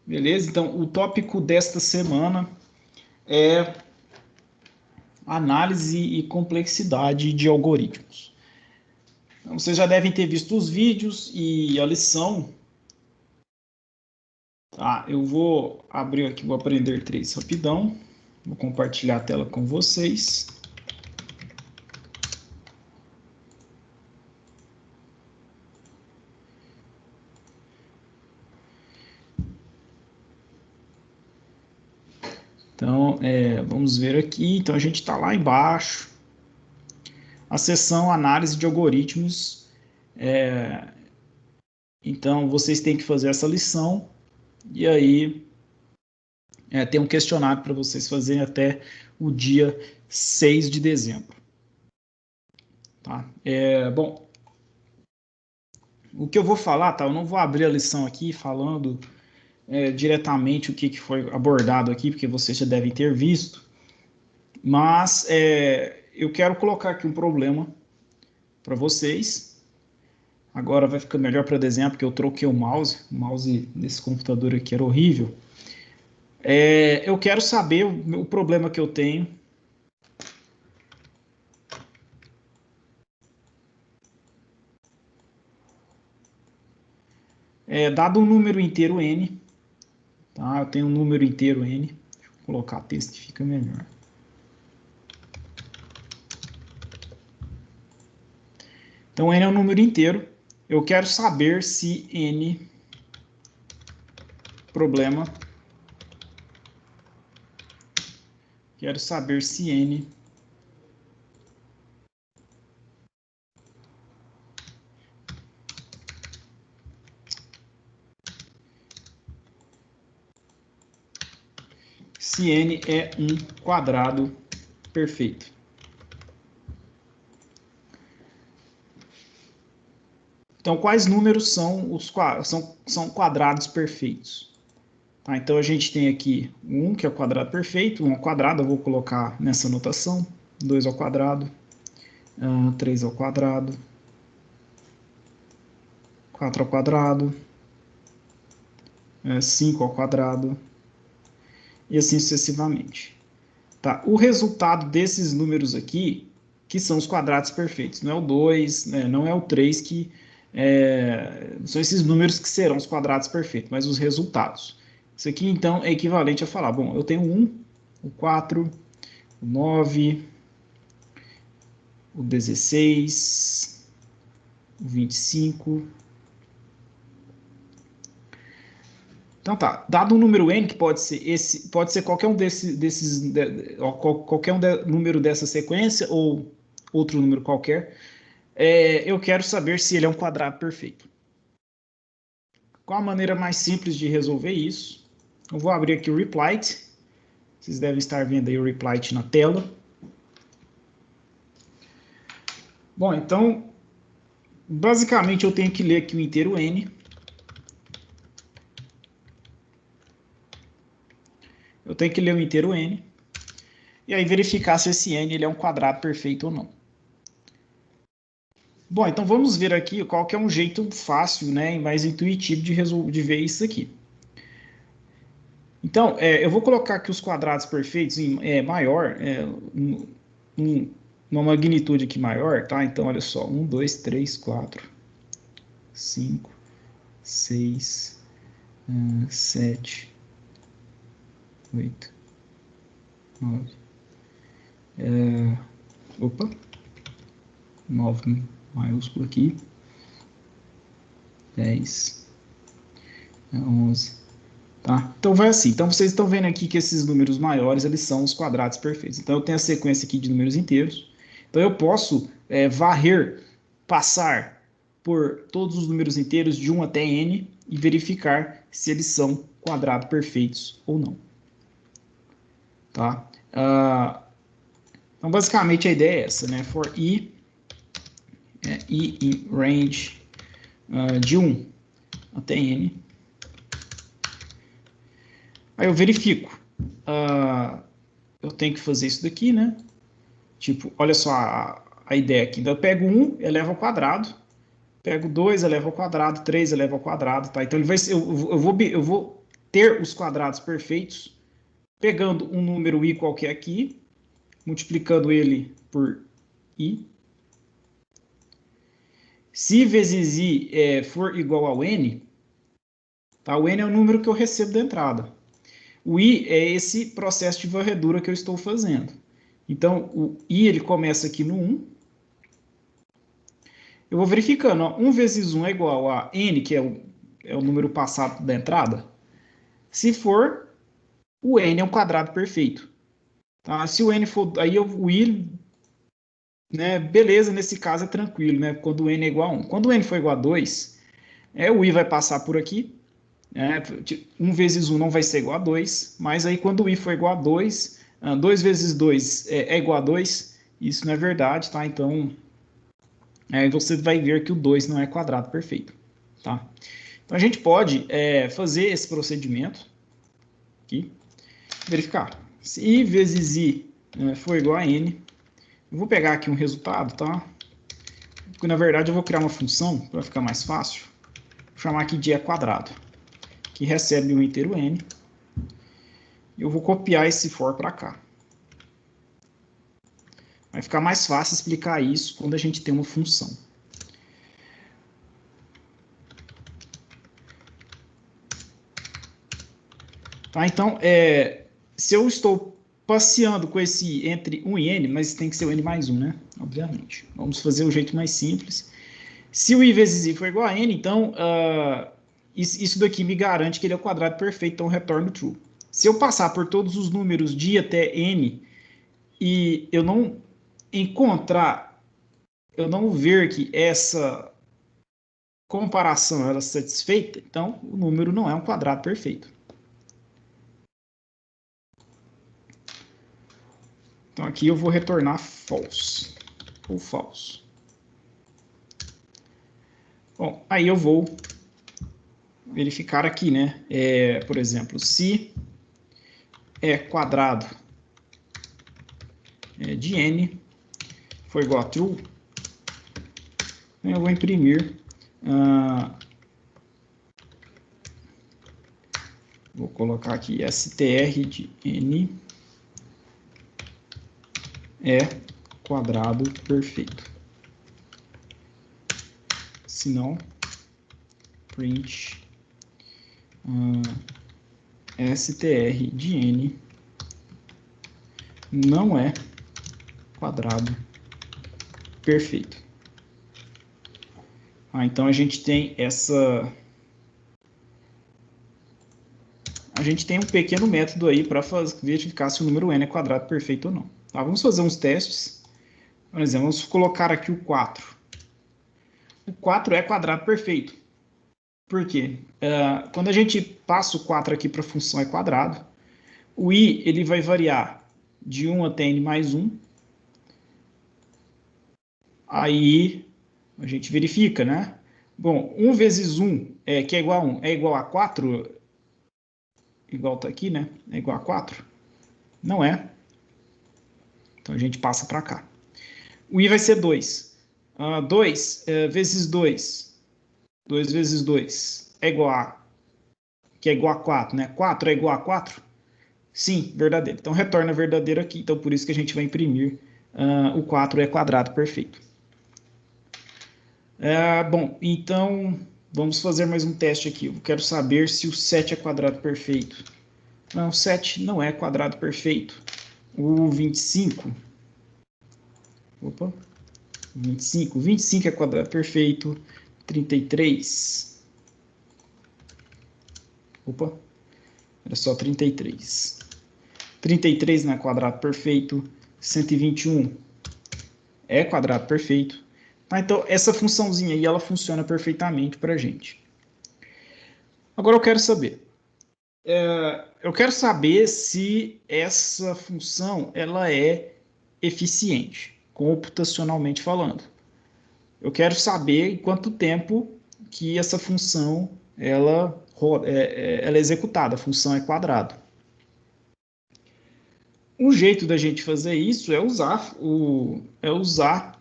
Beleza? Então, o tópico desta semana é análise e complexidade de algoritmos. Então, vocês já devem ter visto os vídeos e a lição. Tá, eu vou abrir aqui, vou aprender 3 rapidão. Vou compartilhar a tela com vocês. Então, vamos ver aqui. Então, a gente está lá embaixo. A seção análise de algoritmos. Então, vocês têm que fazer essa lição. E aí, tem um questionário para vocês fazerem até o dia 6 de dezembro. Tá? Bom, o que eu vou falar, tá? Eu não vou abrir a lição aqui falando diretamente o que foi abordado aqui, porque vocês já devem ter visto, mas eu quero colocar aqui um problema para vocês. Agora vai ficar melhor para desenhar, porque eu troquei o mouse desse computador aqui era horrível. Eu quero saber o problema que eu tenho. Dado um número inteiro n, tá? Eu tenho um número inteiro n, deixa eu colocar texto que fica melhor. Então, n é um número inteiro. Eu quero saber se n problema. Quero saber se n é um quadrado perfeito. Então, quais números são os são quadrados perfeitos? Tá, então, a gente tem aqui 1, que é o quadrado perfeito, 1 ao quadrado, eu vou colocar nessa notação, 2 ao quadrado, 3 ao quadrado, 4 ao quadrado, 5 ao quadrado, e assim sucessivamente. Tá, o resultado desses números aqui, que são os quadrados perfeitos, não é o 2, né, não é o 3, que são esses números que serão os quadrados perfeitos, mas os resultados. Isso aqui, então, é equivalente a falar, bom, eu tenho 1, o 4, o 9, o 16, o 25. Então tá, dado um número n, que pode ser qualquer um qualquer número dessa sequência, ou outro número qualquer, eu quero saber se ele é um quadrado perfeito. Qual a maneira mais simples de resolver isso? Eu vou abrir aqui o Replit. Vocês devem estar vendo aí o Replit na tela. Bom, então, basicamente eu tenho que ler aqui o inteiro n. Eu tenho que ler o inteiro n. E aí verificar se esse n ele é um quadrado perfeito ou não. Bom, então vamos ver aqui qual que é um jeito fácil, né, e mais intuitivo de ver isso aqui. Então, eu vou colocar aqui os quadrados perfeitos em maior, uma magnitude aqui maior, tá? Então, olha só, 1, 2, 3, 4, 5, 6, 7, 8, 9, opa, 9 maiúsculo aqui, 10, 11, tá? Então vai assim. Então vocês estão vendo aqui que esses números maiores, eles são os quadrados perfeitos. Então eu tenho a sequência aqui de números inteiros. Então eu posso passar por todos os números inteiros de 1 até n e verificar se eles são quadrados perfeitos ou não. Tá? Então basicamente a ideia é essa, né? For i in range de 1 até n. Aí eu verifico. Eu tenho que fazer isso daqui, né? Tipo, olha só a ideia aqui. Então, eu pego 1, elevo ao quadrado. Pego 2, elevo ao quadrado. 3, elevo ao quadrado. Tá? Então, ele vai ser, eu vou ter os quadrados perfeitos, pegando um número i qualquer aqui, multiplicando ele por i. Se vezes i for igual ao n, tá? O n é o número que eu recebo da entrada. O i é esse processo de varredura que eu estou fazendo. Então, o i ele começa aqui no 1. Eu vou verificando, ó, 1 vezes 1 é igual a n, que é o número passado da entrada. Se for, o n é um quadrado perfeito. Tá? Se o n for, aí o i, né, beleza, nesse caso é tranquilo, né, quando o n é igual a 1. Quando o n for igual a 2, o i vai passar por aqui. 1 vezes 1 não vai ser igual a 2, mas aí quando o i for igual a 2, 2 vezes 2 é igual a 2, isso não é verdade, tá? Então, você vai ver que o 2 não é quadrado perfeito, tá? Então, a gente pode fazer esse procedimento aqui, verificar. Se i vezes i for igual a n, eu vou pegar aqui um resultado, tá? Porque, na verdade, eu vou criar uma função, para ficar mais fácil, vou chamar aqui de e quadrado, que recebe um inteiro n. Eu vou copiar esse for para cá. Vai ficar mais fácil explicar isso quando a gente tem uma função. Tá, então, se eu estou passeando com esse entre 1 e n, mas tem que ser o n mais 1, né? Obviamente. Vamos fazer o jeito mais simples. Se o i vezes i for igual a n, então, isso daqui me garante que ele é o quadrado perfeito, então retorno true. Se eu passar por todos os números de até n e eu não encontrar, eu não ver que essa comparação ela é satisfeita, então o número não é um quadrado perfeito. Então aqui eu vou retornar false, ou false. Bom, aí eu vou verificar aqui, né? Por exemplo, se e quadrado de n for igual a true, eu vou imprimir, vou colocar aqui str de n é quadrado perfeito. Se não, print str de n não é quadrado perfeito. Então a gente tem um pequeno método aí para verificar se o número n é quadrado perfeito ou não. Tá, vamos fazer uns testes. Por exemplo, vamos colocar aqui o 4. O 4 é quadrado perfeito. Por quê? Quando a gente passa o 4 aqui para a função e quadrado, o i ele vai variar de 1 até n mais 1. Aí a gente verifica, né? Bom, 1 vezes 1, que é igual a 1, é igual a 4? Igual está aqui, né? É igual a 4? Não é. Então a gente passa para cá. O i vai ser 2. 2 vezes 2. 2 vezes 2 é igual a... que é igual a 4, né? 4 é igual a 4? Sim, verdadeiro. Então retorna verdadeiro aqui. Então por isso que a gente vai imprimir o 4 é quadrado perfeito. Bom, então vamos fazer mais um teste aqui. Eu quero saber se o 7 é quadrado perfeito. Não, o 7 não é quadrado perfeito. O 25... Opa. 25 é quadrado perfeito. 33. Opa. Era só 33. 33 não é quadrado perfeito. 121 é quadrado perfeito. Então, essa funçãozinha aí, ela funciona perfeitamente para a gente. Agora eu quero saber. Eu quero saber se essa função ela é eficiente, computacionalmente falando. Eu quero saber em quanto tempo que essa função ela é executada, a função é quadrado. Um jeito da gente fazer isso é usar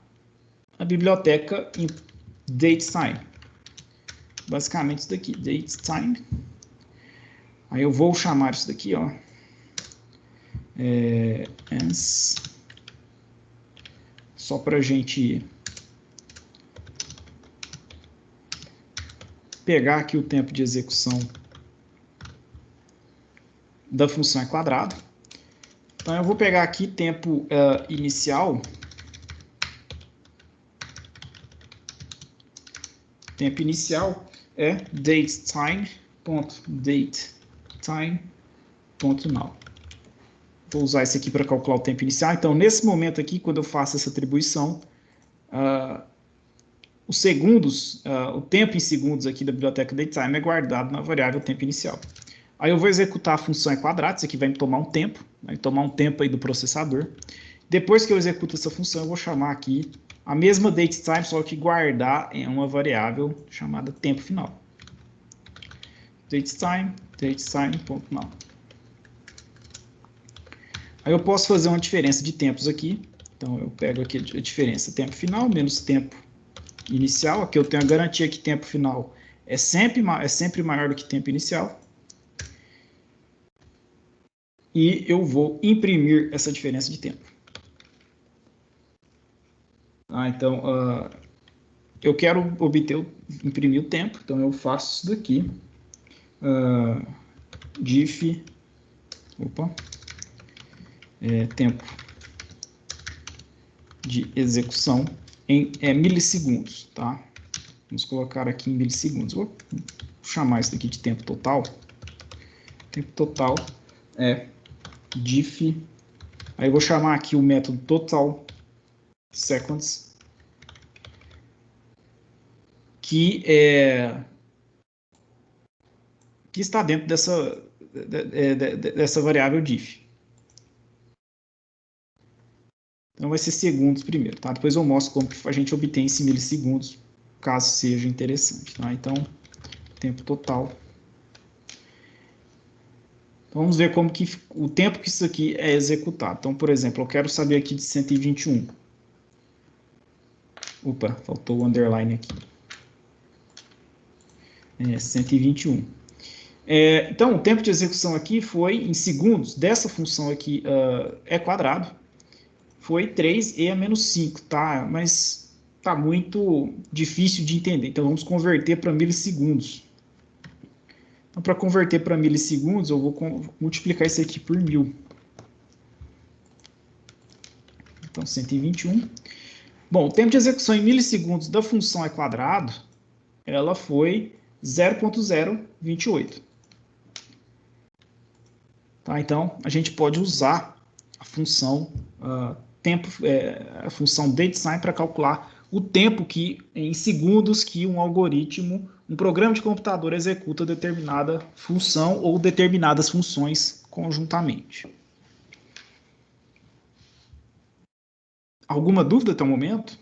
a biblioteca em datetime. Basicamente isso daqui, datetime. Aí eu vou chamar isso daqui, ó, ans, só para a gente pegar aqui o tempo de execução da função é quadrado. Então eu vou pegar aqui tempo inicial. Tempo inicial é datetime.datetime.now. Vou usar esse aqui para calcular o tempo inicial. Então, nesse momento aqui, quando eu faço essa atribuição, os segundos, o tempo em segundos aqui da biblioteca datetime é guardado na variável tempo inicial. Aí eu vou executar a função quadrado, isso aqui vai me tomar um tempo, vai tomar um tempo aí do processador. Depois que eu executo essa função, eu vou chamar aqui a mesma datetime, só que guardar em uma variável chamada tempo final. datetime.now. Aí eu posso fazer uma diferença de tempos aqui. Então eu pego aqui a diferença tempo final menos tempo inicial. Aqui eu tenho a garantia que tempo final é sempre maior do que tempo inicial. E eu vou imprimir essa diferença de tempo. Então, eu quero imprimir o tempo, então eu faço isso daqui. Diff, tempo de execução em milissegundos, tá? Vamos colocar aqui em milissegundos. Vou chamar isso daqui de tempo total. Tempo total é diff. Aí eu vou chamar aqui o método total seconds, que está dentro dessa variável diff. Então vai ser segundos primeiro, tá? Depois eu mostro como a gente obtém esse milissegundos, caso seja interessante, tá? Então, tempo total. Então, vamos ver como que o tempo que isso aqui é executado. Então, por exemplo, eu quero saber aqui de 121. Opa, faltou o underline aqui. 121. Então, o tempo de execução aqui foi em segundos, dessa função aqui quadrado, foi 3e a menos 5, tá? Mas tá muito difícil de entender. Então, vamos converter para milissegundos. Então, para converter para milissegundos, eu vou multiplicar isso aqui por 1000. Então, 121. Bom, o tempo de execução em milissegundos da função quadrado, ela foi 0.028. Tá? Então, a gente pode usar a função a função datetime para calcular o tempo em segundos que um algoritmo, um programa de computador executa determinada função ou determinadas funções conjuntamente. Alguma dúvida até o momento?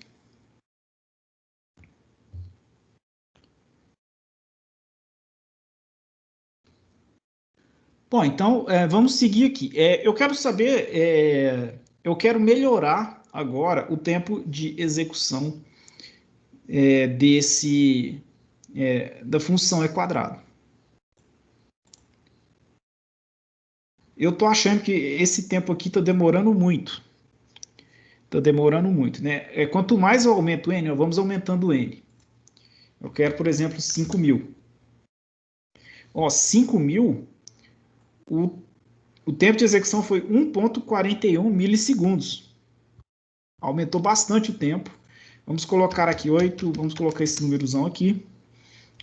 Bom, então vamos seguir aqui. Eu quero saber, eu quero melhorar agora o tempo de execução da função quadrado. Eu estou achando que esse tempo aqui está demorando muito. Está demorando muito, né? Quanto mais eu aumento o n, vamos aumentando o n. Eu quero, por exemplo, 5.000. 5.000, o tempo de execução foi 1.41 milissegundos. Aumentou bastante o tempo. Vamos colocar aqui 8, vamos colocar esse númerozão aqui.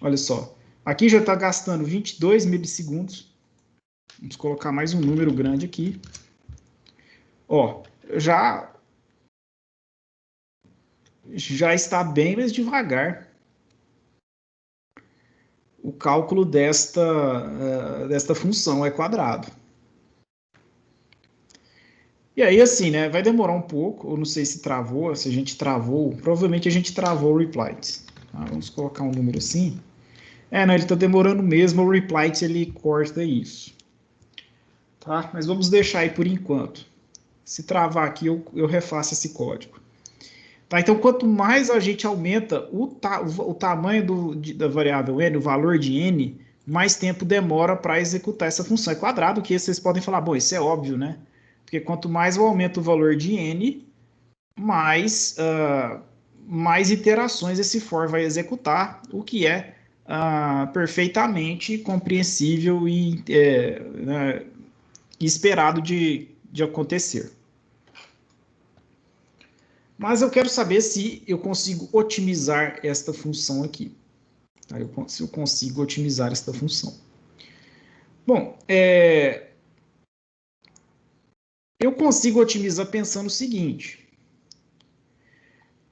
Olha só, aqui já está gastando 22 milissegundos. Vamos colocar mais um número grande aqui. Já está bem mais devagar o cálculo desta função quadrado. E aí, assim, né, vai demorar um pouco, eu não sei se travou, se a gente travou, provavelmente a gente travou o replit. Tá? Vamos colocar um número assim. Não, ele está demorando mesmo, o replit ele corta isso. Tá? Mas vamos deixar aí por enquanto. Se travar aqui, eu refaço esse código. Tá? Então, quanto mais a gente aumenta o tamanho da variável n, o valor de n, mais tempo demora para executar essa função. É quadrado, que vocês podem falar, bom, isso é óbvio, né? Porque quanto mais eu aumento o valor de n, mais iterações esse for vai executar, o que é perfeitamente compreensível e né, esperado de acontecer. Mas eu quero saber se eu consigo otimizar esta função aqui. Tá? Se eu consigo otimizar esta função. Bom, eu consigo otimizar pensando o seguinte.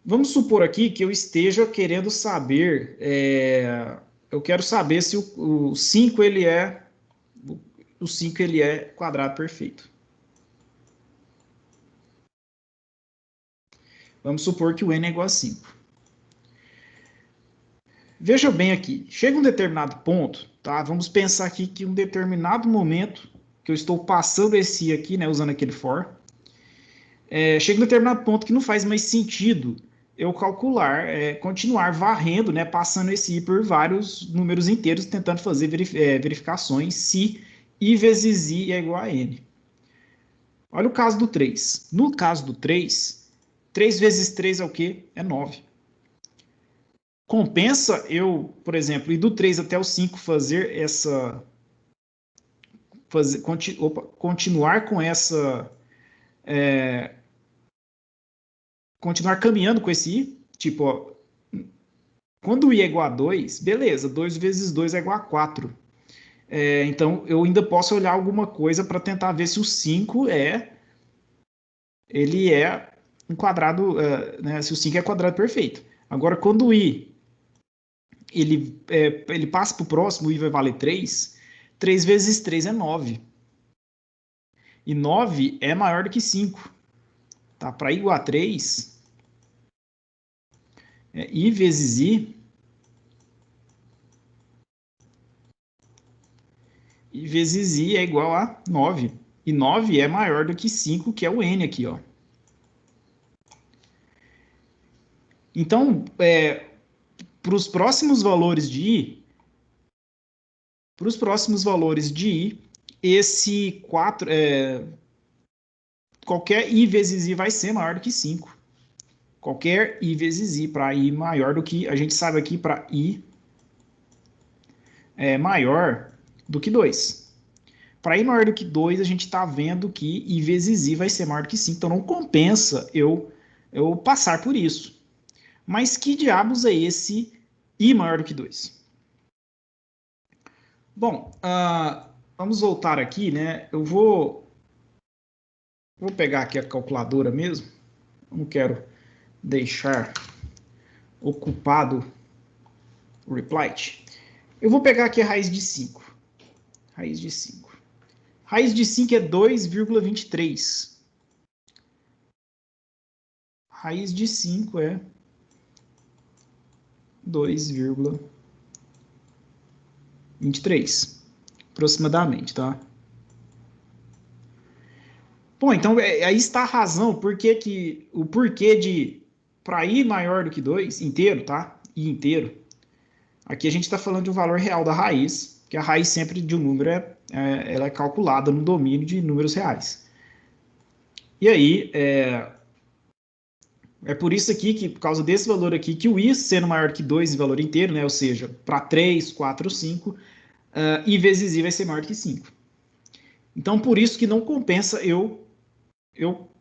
Vamos supor aqui que eu esteja querendo saber, eu quero saber se o 5 ele é quadrado perfeito. Vamos supor que o n é igual a 5. Veja bem aqui, chega um determinado ponto, tá? Vamos pensar aqui que um determinado momento que eu estou passando esse i aqui, né, usando aquele for, chega um determinado ponto que não faz mais sentido eu calcular, continuar varrendo, né, passando esse i por vários números inteiros, tentando fazer verificações se i vezes i é igual a n. Olha o caso do 3. No caso do 3, 3 vezes 3 é o quê? É 9. Compensa eu, por exemplo, ir do 3 até o 5 fazer essa... continuar com essa... continuar caminhando com esse i, tipo, ó, quando o i é igual a 2, beleza, 2 vezes 2 é igual a 4. Então, eu ainda posso olhar alguma coisa para tentar ver se o 5 ele é um quadrado, né, se o 5 é quadrado perfeito. Agora, quando o i ele passa para o próximo, o i vai valer 3, 3 vezes 3 é 9. E 9 é maior do que 5. Tá? Para i igual a 3, i vezes i vezes i é igual a 9. E 9 é maior do que 5, que é o n aqui, ó. Então, para os próximos valores de i, esse 4, qualquer i vezes i vai ser maior do que 5. Qualquer i vezes i para i maior do que, a gente sabe aqui para i maior do que 2. Para i maior do que 2, a gente está vendo que i vezes i vai ser maior do que 5. Então, não compensa eu passar por isso. Mas que diabos é esse i maior do que 2? Bom, vamos voltar aqui, né? Eu vou pegar aqui a calculadora mesmo. Eu não quero deixar ocupado o reply. Eu vou pegar aqui a raiz de 5. Raiz de 5. Raiz de 5 é 2,23. Raiz de 5 é 2,23. Aproximadamente, tá? Bom, então aí está a razão, o porquê de para i maior do que 2, inteiro, tá? I inteiro. Aqui a gente está falando de um valor real da raiz, que a raiz sempre de um número ela é calculada no domínio de números reais. E aí, por isso aqui, que por causa desse valor aqui, que o i sendo maior que 2 em valor inteiro, né? Ou seja, para 3, 4, 5, i vezes i vai ser maior que 5. Então, por isso que não compensa eu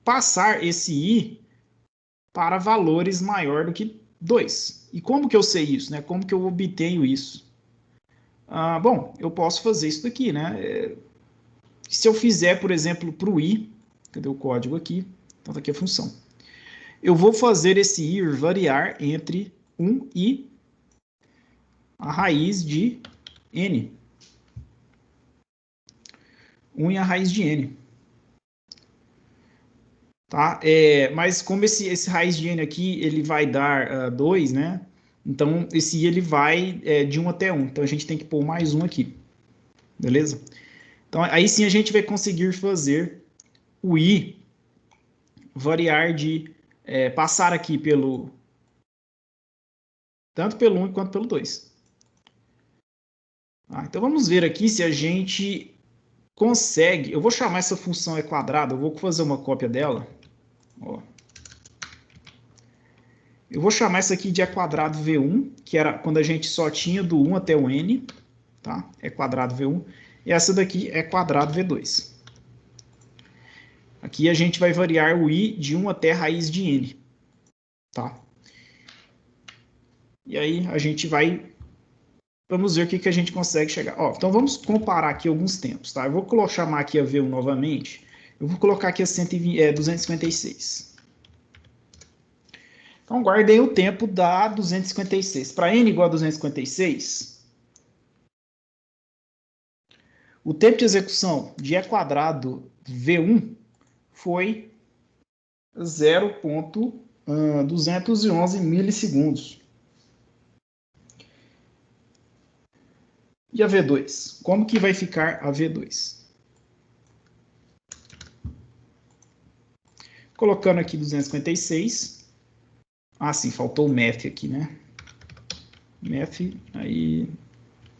passar esse i para valores maior do que 2. E como que eu sei isso? Né? Como que eu obtenho isso? Bom, eu posso fazer isso daqui, né? Se eu fizer, por exemplo, para o i, cadê o código aqui? Então, tá aqui a função. Eu vou fazer esse i variar entre 1 e a raiz de n. 1 e a raiz de n. Tá? Mas como esse raiz de n aqui, ele vai dar 2, né? Então, esse i ele vai de 1 até 1. Então, a gente tem que pôr mais 1 aqui. Beleza? Então, aí sim a gente vai conseguir fazer o i variar passar aqui tanto pelo 1 quanto pelo 2. Então, vamos ver aqui se a gente consegue... Eu vou chamar essa função e quadrado, eu vou fazer uma cópia dela. Ó. Eu vou chamar isso aqui de e quadrado V1, que era quando a gente só tinha do 1 até o n, tá? E quadrado V1. E essa daqui é quadrado V2. Aqui a gente vai variar o i de 1 até a raiz de n, tá? E aí a gente vai... Vamos ver o que a gente consegue chegar. Ó, então vamos comparar aqui alguns tempos, tá? Eu vou chamar aqui a V1 novamente. Eu vou colocar aqui a 256. Então, guardei o tempo da 256. Para n igual a 256, o tempo de execução de e quadrado V1 foi 0,211 milissegundos. E a V2? Como que vai ficar a V2? Colocando aqui 256. Sim, faltou o math aqui, né? Math, aí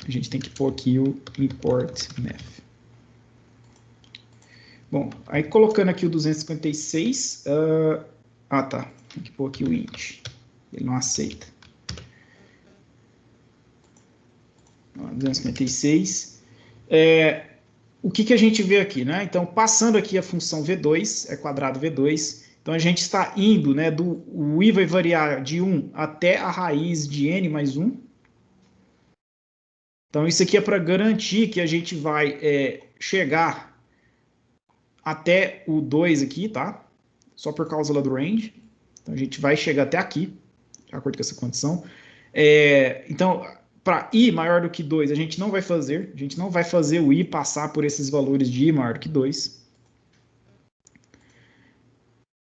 a gente tem que pôr aqui o import math. Bom, aí colocando aqui o 256, tá, tem que pôr aqui o int, ele não aceita. 256, o que a gente vê aqui, né? Então, passando aqui a função V2, é quadrado V2, então a gente está indo, né, o i vai variar de 1 até a raiz de n mais 1. Então, isso aqui é para garantir que a gente vai chegar até o 2 aqui, tá? Só por causa lá do range. Então, a gente vai chegar até aqui, de acordo com essa condição. Então, para i maior do que 2, a gente não vai fazer. A gente não vai fazer o i passar por esses valores de i maior do que 2.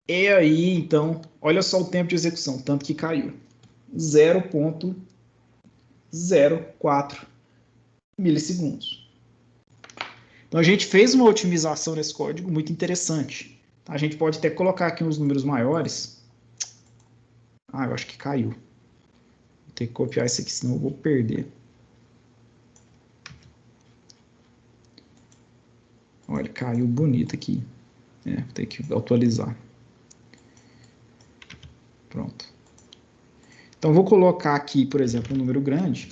E aí, então, olha só o tempo de execução, tanto que caiu. 0,04 milissegundos. Então, a gente fez uma otimização nesse código muito interessante. A gente pode até colocar aqui uns números maiores. Eu acho que caiu. Vou ter que copiar isso aqui, senão eu vou perder. Olha, caiu bonito aqui. Vou ter que atualizar. Pronto. Então, vou colocar aqui, por exemplo, um número grande.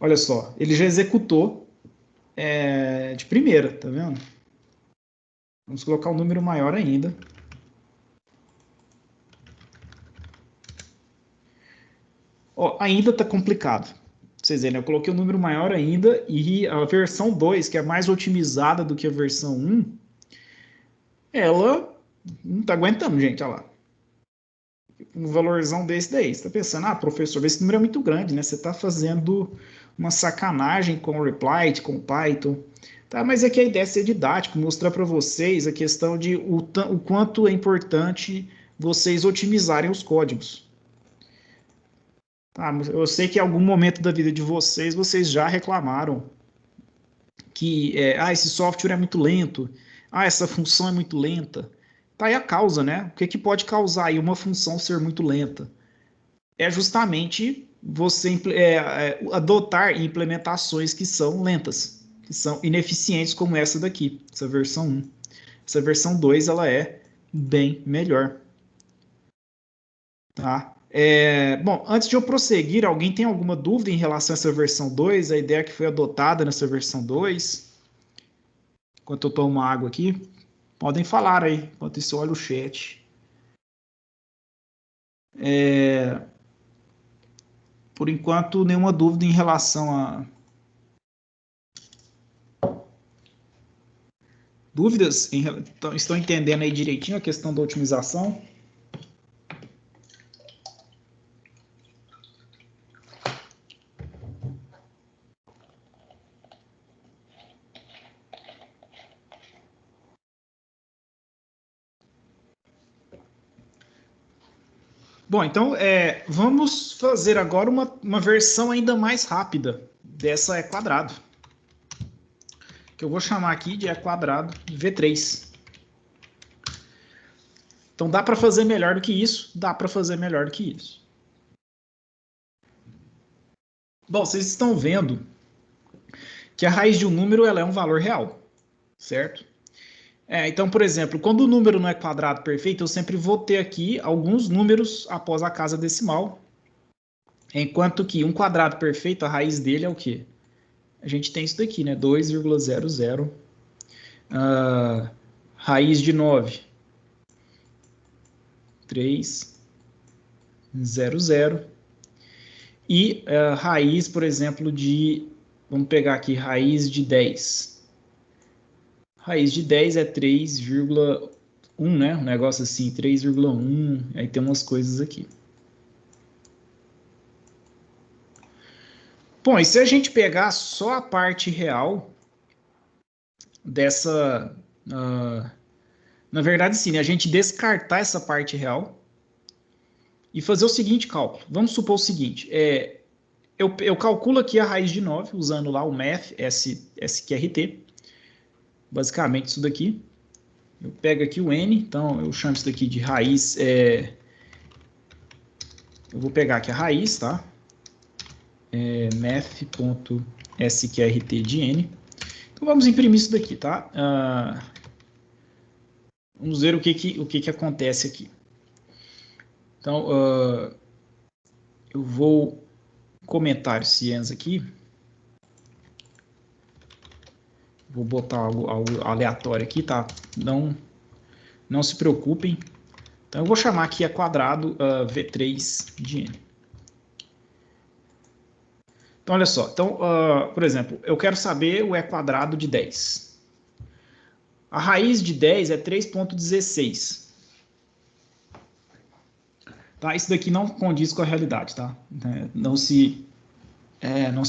Olha só, ele já executou de primeira, tá vendo? Vamos colocar um número maior ainda. Ainda está complicado. Vocês verem, eu coloquei um número maior ainda e a versão 2, que é mais otimizada do que a versão 1, ela não está aguentando, gente, olha lá. Um valorzão desse daí. Você está pensando, professor, esse número é muito grande, né? Você está fazendo uma sacanagem com o reply, com o Python. Tá, mas aqui a ideia é ser didático, mostrar para vocês a questão de o quanto é importante vocês otimizarem os códigos. Tá, eu sei que em algum momento da vida de vocês já reclamaram que esse software é muito lento, essa função é muito lenta. Tá aí a causa, né? O que pode causar aí uma função ser muito lenta? É justamente você adotar implementações que são lentas, que são ineficientes, como essa daqui, essa versão 1. Essa versão 2 ela é bem melhor. Tá? Bom, antes de eu prosseguir, alguém tem alguma dúvida em relação a essa versão 2? A ideia que foi adotada nessa versão 2? Enquanto eu tomo água aqui, podem falar aí, enquanto isso eu olho o chat. Por enquanto, nenhuma dúvida em relação a... Dúvidas? Estão entendendo aí direitinho a questão da otimização? Bom, então vamos fazer agora uma versão ainda mais rápida dessa E quadrado, que eu vou chamar aqui de E quadrado V3. Então dá para fazer melhor do que isso? Dá para fazer melhor do que isso. Bom, vocês estão vendo que a raiz de um número ela é um valor real, certo? Então, por exemplo, quando o número não é quadrado perfeito, eu sempre vou ter aqui alguns números após a casa decimal, enquanto que um quadrado perfeito, a raiz dele é o quê? A gente tem isso daqui, né? 2,00. Raiz de 9, 3,00. E raiz, por exemplo, de... Vamos pegar aqui, raiz de 10. Raiz de 10 é 3,1, né? Um negócio assim, 3,1. Aí tem umas coisas aqui. Bom, e se a gente pegar só a parte real dessa... na verdade, sim, né? A gente descartar essa parte real e fazer o seguinte cálculo. Vamos supor o seguinte, eu calculo aqui a raiz de 9, usando lá o math, SQRT, basicamente isso daqui. Eu pego aqui o n, então eu chamo isso daqui de raiz, eu vou pegar aqui a raiz, tá? Math.sqrt de n. Então vamos imprimir isso daqui, tá? Vamos ver o que acontece aqui. Então, eu vou comentário ciência aqui. Vou botar algo aleatório aqui, tá? Não se preocupem. Então, eu vou chamar aqui a quadrado V3 de n. Então, olha só. Então, por exemplo, eu quero saber o E quadrado de 10. A raiz de 10 é 3,16. Tá? Isso daqui não condiz com a realidade, tá? Não se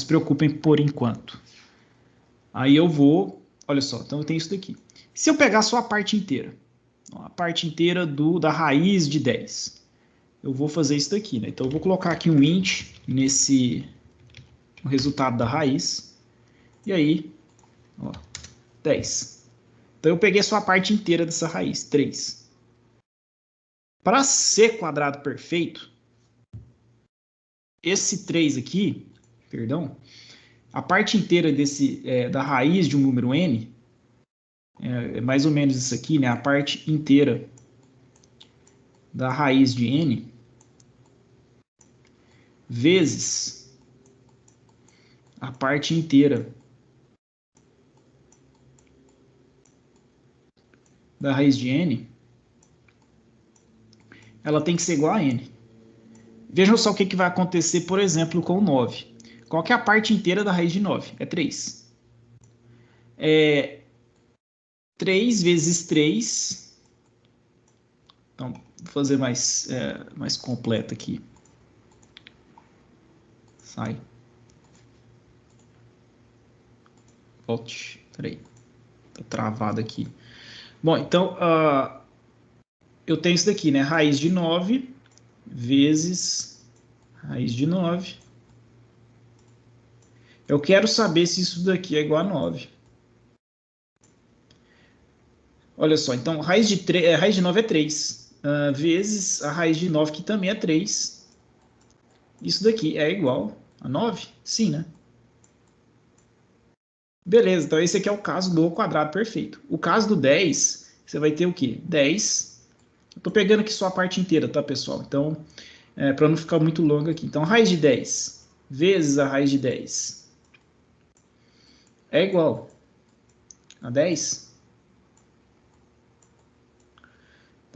preocupem por enquanto. Aí eu vou... Olha só, então eu tenho isso daqui. Se eu pegar só a parte inteira, a parte inteira da raiz de 10, eu vou fazer isso daqui, né? Então eu vou colocar aqui um int no resultado da raiz, e aí, ó, 10. Então eu peguei só a parte inteira dessa raiz, 3. Para ser quadrado perfeito, esse 3 aqui, perdão, a parte inteira da raiz de um número n, é mais ou menos isso aqui, né? A parte inteira da raiz de n vezes a parte inteira da raiz de n, ela tem que ser igual a n. Vejam só o que vai acontecer, por exemplo, com o 9. Qual que é a parte inteira da raiz de 9? É 3. 3 vezes 3. Então, vou fazer mais completo aqui. Sai. Volte. Peraí. Tá travado aqui. Bom, então, eu tenho isso daqui, né? Raiz de 9 vezes raiz de 9. Eu quero saber se isso daqui é igual a 9. Olha só, então raiz de 9 é 3, vezes a raiz de 9, que também é 3. Isso daqui é igual a 9? Sim, né? Beleza, então esse aqui é o caso do quadrado perfeito. O caso do 10, você vai ter o quê? 10. Eu tô pegando aqui só a parte inteira, tá, pessoal? Então, para não ficar muito longo aqui. Então, raiz de 10 vezes a raiz de 10 é igual a 10.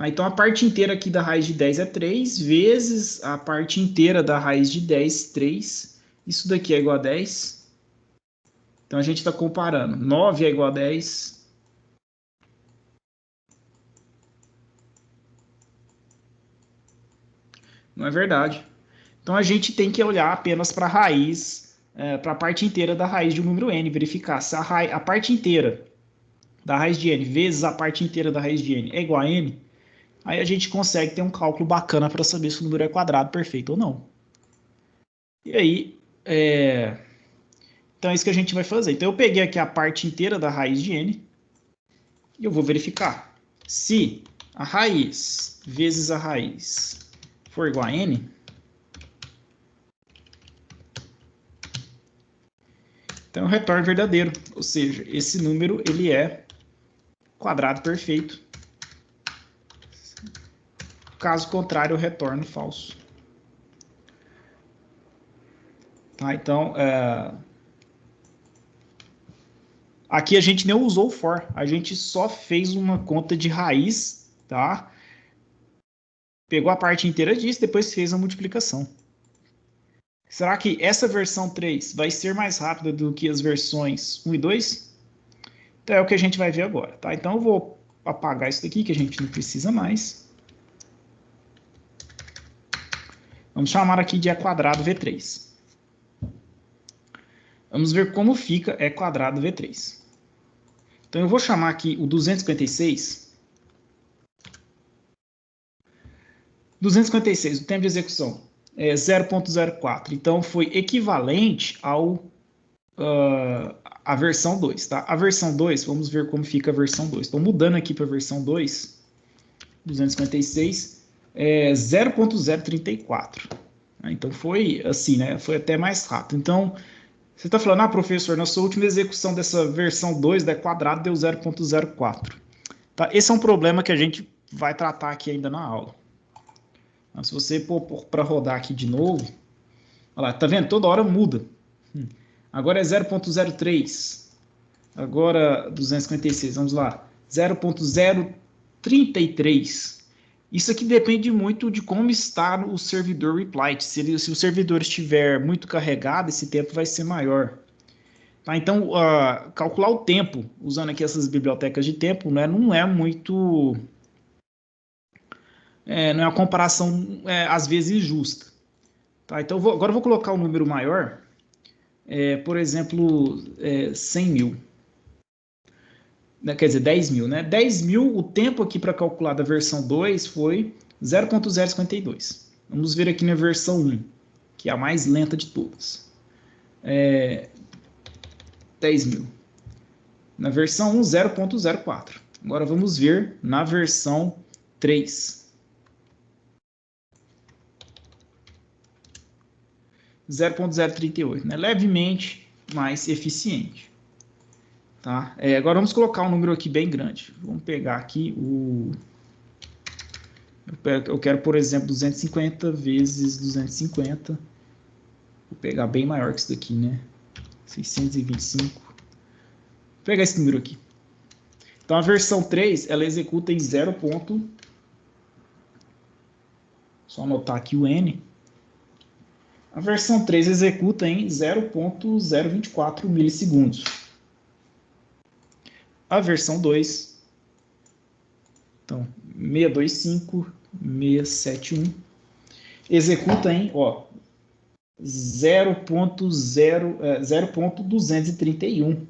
Então, a parte inteira aqui da raiz de 10 é 3, vezes a parte inteira da raiz de 10, 3. Isso daqui é igual a 10. Então, a gente está comparando. 9 é igual a 10. Não é verdade. Então, a gente tem que olhar apenas para a raiz, para a parte inteira da raiz de um número n, verificar se a parte inteira da raiz de n vezes a parte inteira da raiz de n é igual a n. Aí a gente consegue ter um cálculo bacana para saber se o número é quadrado perfeito ou não. E aí, então é isso que a gente vai fazer. Então eu peguei aqui a parte inteira da raiz de n e eu vou verificar. Se a raiz vezes a raiz for igual a n, Então, o retorno verdadeiro, ou seja, esse número ele é quadrado perfeito. Caso contrário, eu retorno falso. Tá, então, aqui a gente não usou o for, a gente só fez uma conta de raiz, tá? Pegou a parte inteira disso, depois fez a multiplicação. Será que essa versão 3 vai ser mais rápida do que as versões 1 e 2? Então é o que a gente vai ver agora, tá? Então eu vou apagar isso daqui, que a gente não precisa mais. Vamos chamar aqui de E quadrado V3. Vamos ver como fica E quadrado V3. Então eu vou chamar aqui o 256. 256, o tempo de execução é 0.04. Então foi equivalente à versão 2, tá? A versão 2, vamos ver como fica a versão 2. Estou mudando aqui para a versão 2, 256, 0.034. Então foi assim, né? Foi até mais rápido. Então, você está falando, professor, na sua última execução dessa versão 2 da quadrado deu 0.04. Tá? Esse é um problema que a gente vai tratar aqui ainda na aula. Então, se você pôr para rodar aqui de novo, olha lá, tá vendo? Toda hora muda. Agora é 0.03. Agora 256, vamos lá. 0.033. Isso aqui depende muito de como está o servidor reply. Se o servidor estiver muito carregado, esse tempo vai ser maior. Tá? Então, calcular o tempo, usando aqui essas bibliotecas de tempo, né, não é muito... não é uma comparação, às vezes, justa. Tá? Então, agora eu vou colocar um número maior, por exemplo, 100 mil. Quer dizer, 10 mil, né? 10 mil, o tempo aqui para calcular da versão 2 foi 0.052. Vamos ver aqui na versão 1, que é a mais lenta de todas. 10 mil. Na versão 1, 0.04. Agora vamos ver na versão 3. 0.038, né? Levemente mais eficiente. Tá? Agora vamos colocar um número aqui bem grande. Vamos pegar aqui o... Eu quero, por exemplo, 250 vezes 250. Vou pegar bem maior que isso daqui, né? 625. Vou pegar esse número aqui. Então, a versão 3, ela executa em 0. Só anotar aqui o N. A versão 3 executa em 0.024 milissegundos. A versão 2, então, 625, 671, executa em 0.231.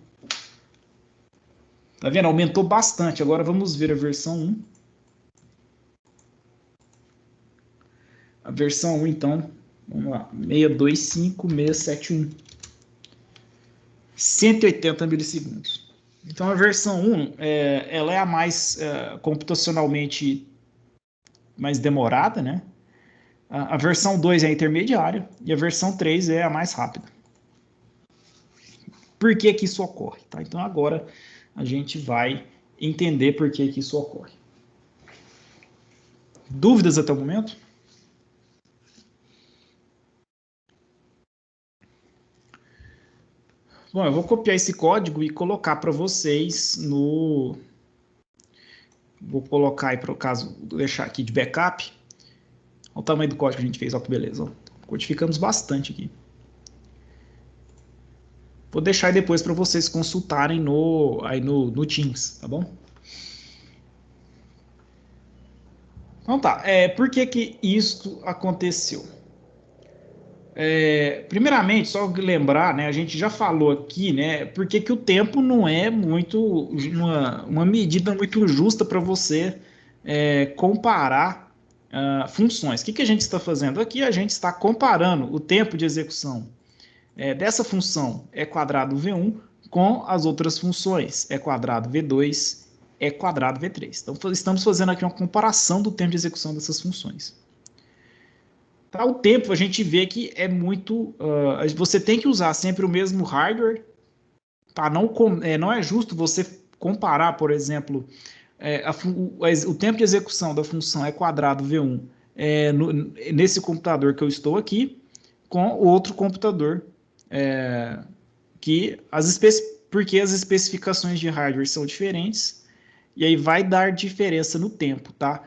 Tá vendo? Aumentou bastante. Agora vamos ver a versão 1. A versão 1, então, vamos lá, 625, 671. 180 milissegundos. Então, a versão 1, ela é a mais computacionalmente mais demorada, né? A versão 2 é a intermediária e a versão 3 é a mais rápida. Por que que isso ocorre? Tá? Então, agora a gente vai entender por que que isso ocorre. Dúvidas até o momento? Bom, eu vou copiar esse código e colocar para vocês no... Vou colocar aí para o caso, vou deixar aqui de backup. Olha o tamanho do código que a gente fez, olha que beleza. Codificamos bastante aqui. Vou deixar aí depois para vocês consultarem no Teams, tá bom? Então tá, por que que isso aconteceu? Primeiramente, só lembrar, né, a gente já falou aqui, né, por que que o tempo não é muito uma medida muito justa para você comparar funções. O que que a gente está fazendo aqui? A gente está comparando o tempo de execução dessa função E quadrado V1 com as outras funções E quadrado V2, E quadrado V3. Então, estamos fazendo aqui uma comparação do tempo de execução dessas funções. O tempo a gente vê que é muito... você tem que usar sempre o mesmo hardware Tá? Não é justo você comparar, por exemplo, o tempo de execução da função é quadrado V1 nesse computador que eu estou aqui com o outro computador porque as especificações de hardware são diferentes e aí vai dar diferença no tempo, tá?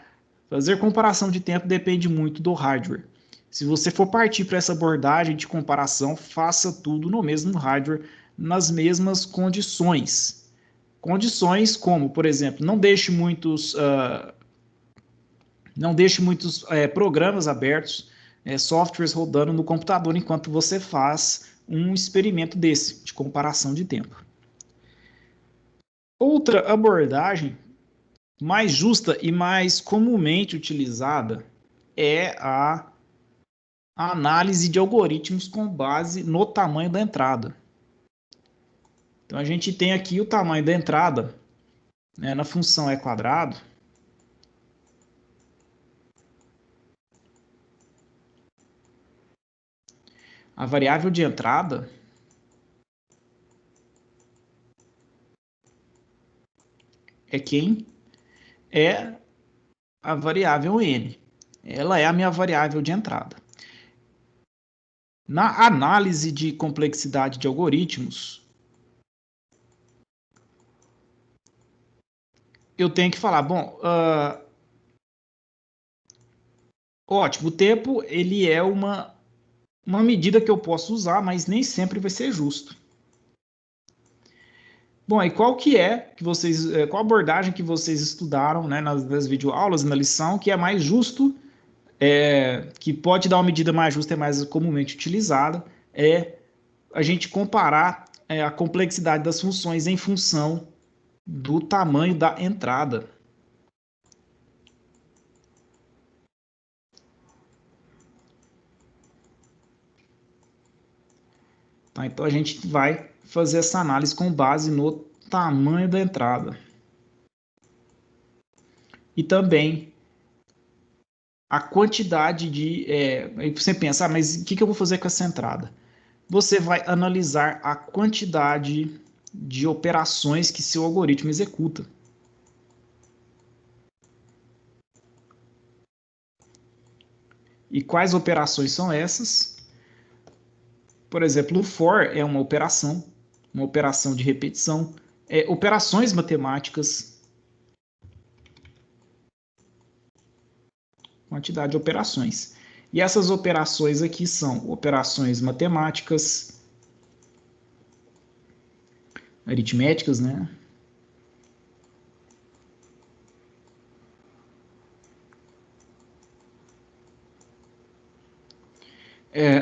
Fazer comparação de tempo depende muito do hardware. Se você for partir para essa abordagem de comparação, faça tudo no mesmo hardware, nas mesmas condições. Condições como, por exemplo, não deixe muitos programas abertos, softwares rodando no computador enquanto você faz um experimento desse, de comparação de tempo. Outra abordagem mais justa e mais comumente utilizada é a análise de algoritmos com base no tamanho da entrada. Então, a gente tem aqui o tamanho da entrada, na função e quadrado. A variável de entrada é quem é a variável n. Ela é a minha variável de entrada. Na análise de complexidade de algoritmos, eu tenho que falar, bom, ótimo, o tempo ele é uma medida que eu posso usar, mas nem sempre vai ser justo. Bom, e qual abordagem que vocês estudaram, né, nas videoaulas, na lição, que é mais justo, que pode dar uma medida mais justa e mais comumente utilizada, é a gente comparar a complexidade das funções em função do tamanho da entrada. Tá? Então, a gente vai fazer essa análise com base no tamanho da entrada. E também a quantidade de... aí você pensa, mas o que eu vou fazer com essa entrada? Você vai analisar a quantidade de operações que seu algoritmo executa. E quais operações são essas? Por exemplo, o for é uma operação de repetição, operações matemáticas, quantidade de operações. E essas operações aqui são operações matemáticas, aritméticas, né?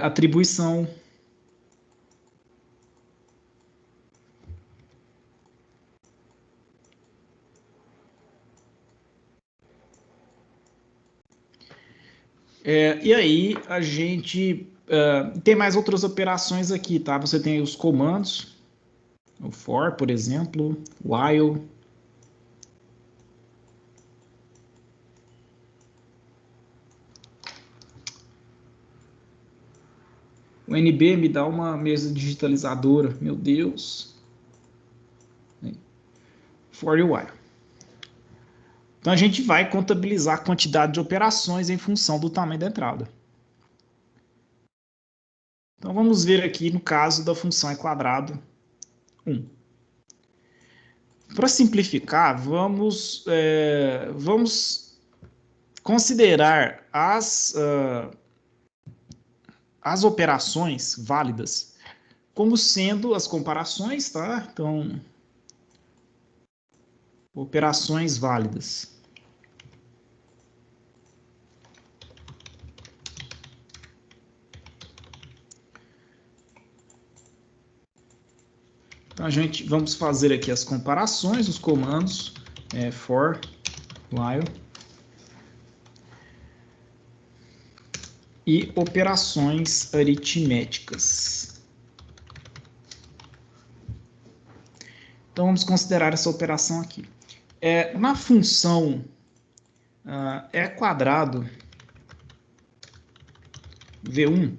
Atribuição, e aí a gente tem mais outras operações aqui, tá? Você tem os comandos, o for, por exemplo, while. O NB me dá uma mesa digitalizadora, meu Deus. For e while. Então a gente vai contabilizar a quantidade de operações em função do tamanho da entrada. Então vamos ver aqui no caso da função e quadrado 1. Para simplificar, vamos considerar as operações válidas como sendo as comparações, tá? Então, operações válidas. Então, vamos fazer aqui as comparações, os comandos for, while e operações aritméticas. Então, vamos considerar essa operação aqui. Na função e quadrado V1,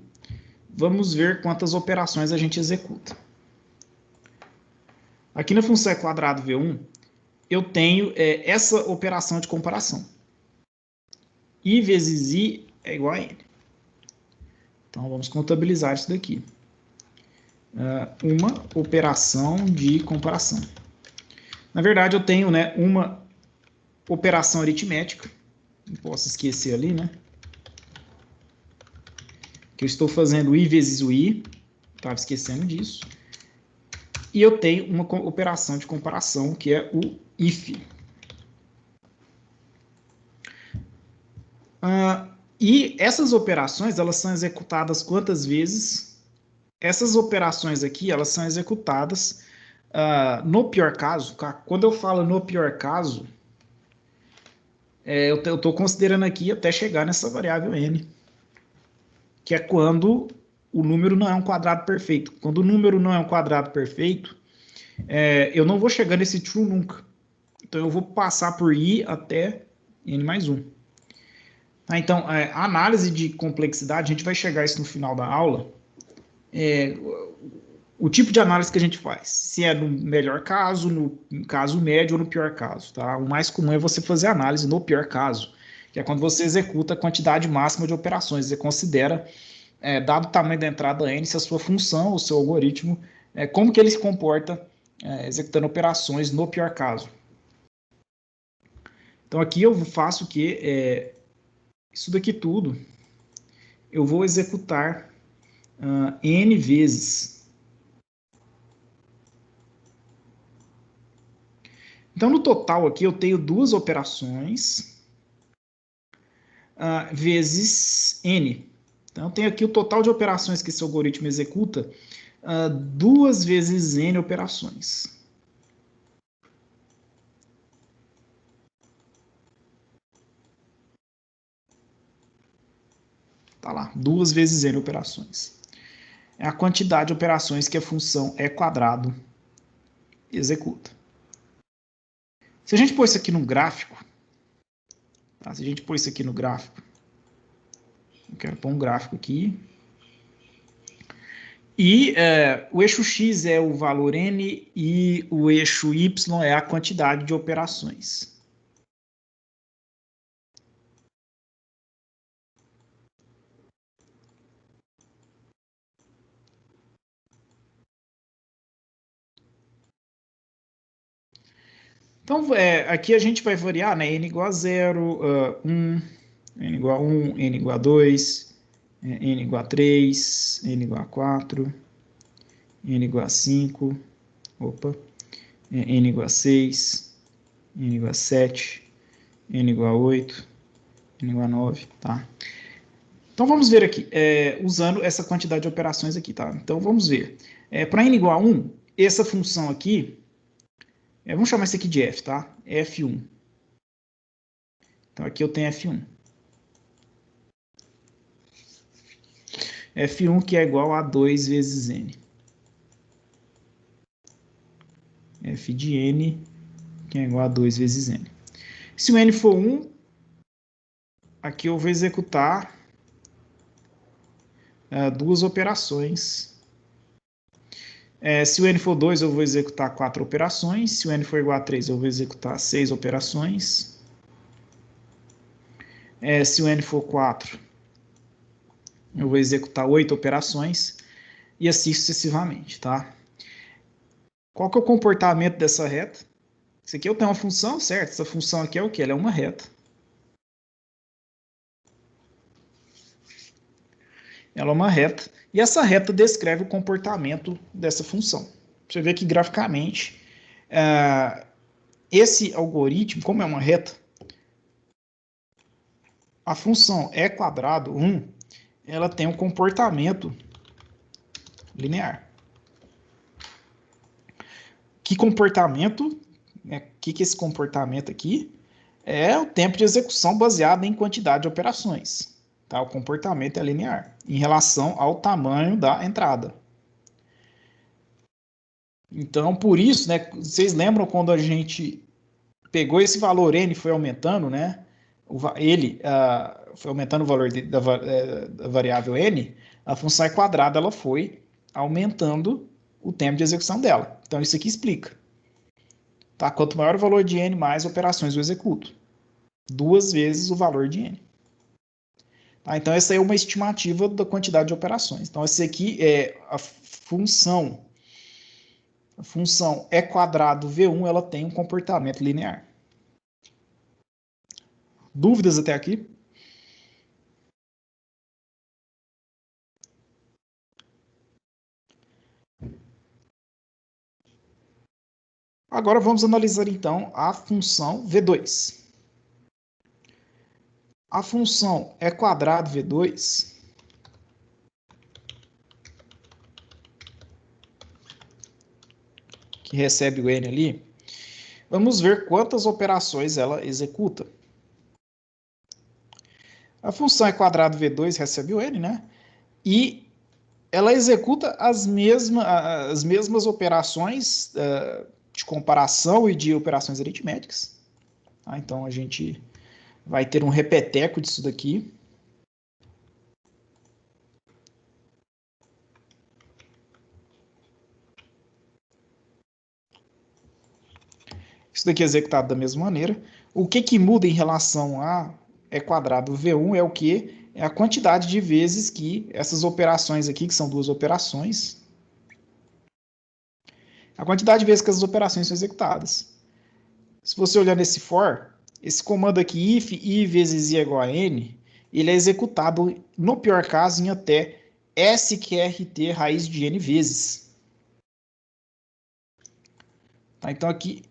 vamos ver quantas operações a gente executa. Aqui na função e quadrado V1, eu tenho essa operação de comparação. I vezes I é igual a N. Então, vamos contabilizar isso daqui. Uma operação de comparação. Na verdade, eu tenho, né, uma operação aritmética. Não posso esquecer ali, né? Que eu estou fazendo I vezes o I. Estava esquecendo disso. E eu tenho uma operação de comparação, que é o if. E essas operações, elas são executadas quantas vezes? Essas operações aqui, elas são executadas no pior caso. Quando eu falo no pior caso, eu estou considerando aqui até chegar nessa variável n, que é quando o número não é um quadrado perfeito. Quando o número não é um quadrado perfeito, eu não vou chegar nesse true nunca. Então, eu vou passar por i até n mais 1. Então, a análise de complexidade, a gente vai chegar a isso no final da aula, o tipo de análise que a gente faz, se é no melhor caso, no caso médio ou no pior caso. Tá? O mais comum é você fazer análise no pior caso, que é quando você executa a quantidade máxima de operações. Você considera, dado o tamanho da entrada n, se a sua função, o seu algoritmo, como que ele se comporta executando operações no pior caso. Então, aqui eu faço o quê? Isso daqui tudo, eu vou executar n vezes. Então, no total aqui, eu tenho duas operações vezes n. Então, eu tenho aqui o total de operações que esse algoritmo executa, 2 vezes n operações. Tá lá, 2 vezes n operações. É a quantidade de operações que a função e quadrado executa. Se a gente pôr isso aqui no gráfico, tá? Se a gente pôr isso aqui no gráfico, eu quero pôr um gráfico aqui. E o eixo x é o valor n e o eixo y é a quantidade de operações. Então, aqui a gente vai variar, né? N igual a 0, 1, n igual a 1, n igual a 2, n igual a 3, n igual a 4, n igual a 5, n igual a 6, n igual a 7, n igual a 8, n igual a 9, tá? Então, vamos ver aqui, usando essa quantidade de operações aqui, tá? Então, vamos ver. Para n igual a 1, essa função aqui, vamos chamar isso aqui de f, tá? F1. Então, aqui eu tenho F1. F1 que é igual a 2 vezes n. F de n que é igual a 2 vezes n. Se o n for 1, aqui eu vou executar duas operações. Se o n for 2, eu vou executar 4 operações. Se o n for igual a 3, eu vou executar 6 operações. Se o n for 4, eu vou executar 8 operações. E assim sucessivamente, tá? Qual que é o comportamento dessa reta? Isso aqui eu tenho uma função, certo? Essa função aqui é o quê? Ela é uma reta. Ela é uma reta. E essa reta descreve o comportamento dessa função. Você vê que graficamente, esse algoritmo, como é uma reta, a função e quadrado 1, ela tem um comportamento linear. Que comportamento? Que esse comportamento aqui? É o tempo de execução baseado em quantidade de operações. Tá? O comportamento é linear em relação ao tamanho da entrada. Então, por isso, né, vocês lembram quando a gente pegou esse valor n e foi aumentando, né? Ele foi aumentando o valor da variável n, a função quadrada ela foi aumentando o tempo de execução dela. Então, isso aqui explica. Tá? Quanto maior o valor de n, mais operações eu executo. 2 vezes o valor de n. Tá? Então, essa é uma estimativa da quantidade de operações. Então, essa aqui é a função. A função e quadrado V1, ela tem um comportamento linear. Dúvidas até aqui? Agora vamos analisar então a função V2. A função e quadrado V2 que recebe o n ali, vamos ver quantas operações ela executa. A função e quadrado V2 recebe o n, né? E ela executa as mesmas operações de comparação e de operações aritméticas. Tá? Então, a gente vai ter um repeteco disso daqui. Isso daqui é executado da mesma maneira. O que muda em relação a E quadrado V1 é o que? É a quantidade de vezes que essas operações aqui, que são duas operações, a quantidade de vezes que essas operações são executadas. Se você olhar nesse for, esse comando aqui, if i vezes i é igual a n, ele é executado, no pior caso, em até sqrt raiz de n vezes. Tá? Então, aqui,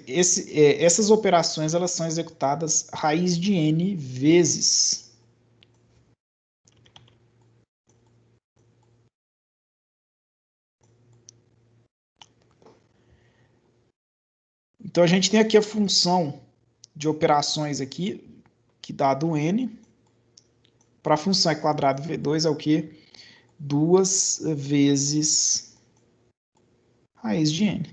essas operações elas são executadas raiz de n vezes. Então, a gente tem aqui a função de operações aqui, que dado n, para a função e quadrado V2 é o que? 2 vezes raiz de n.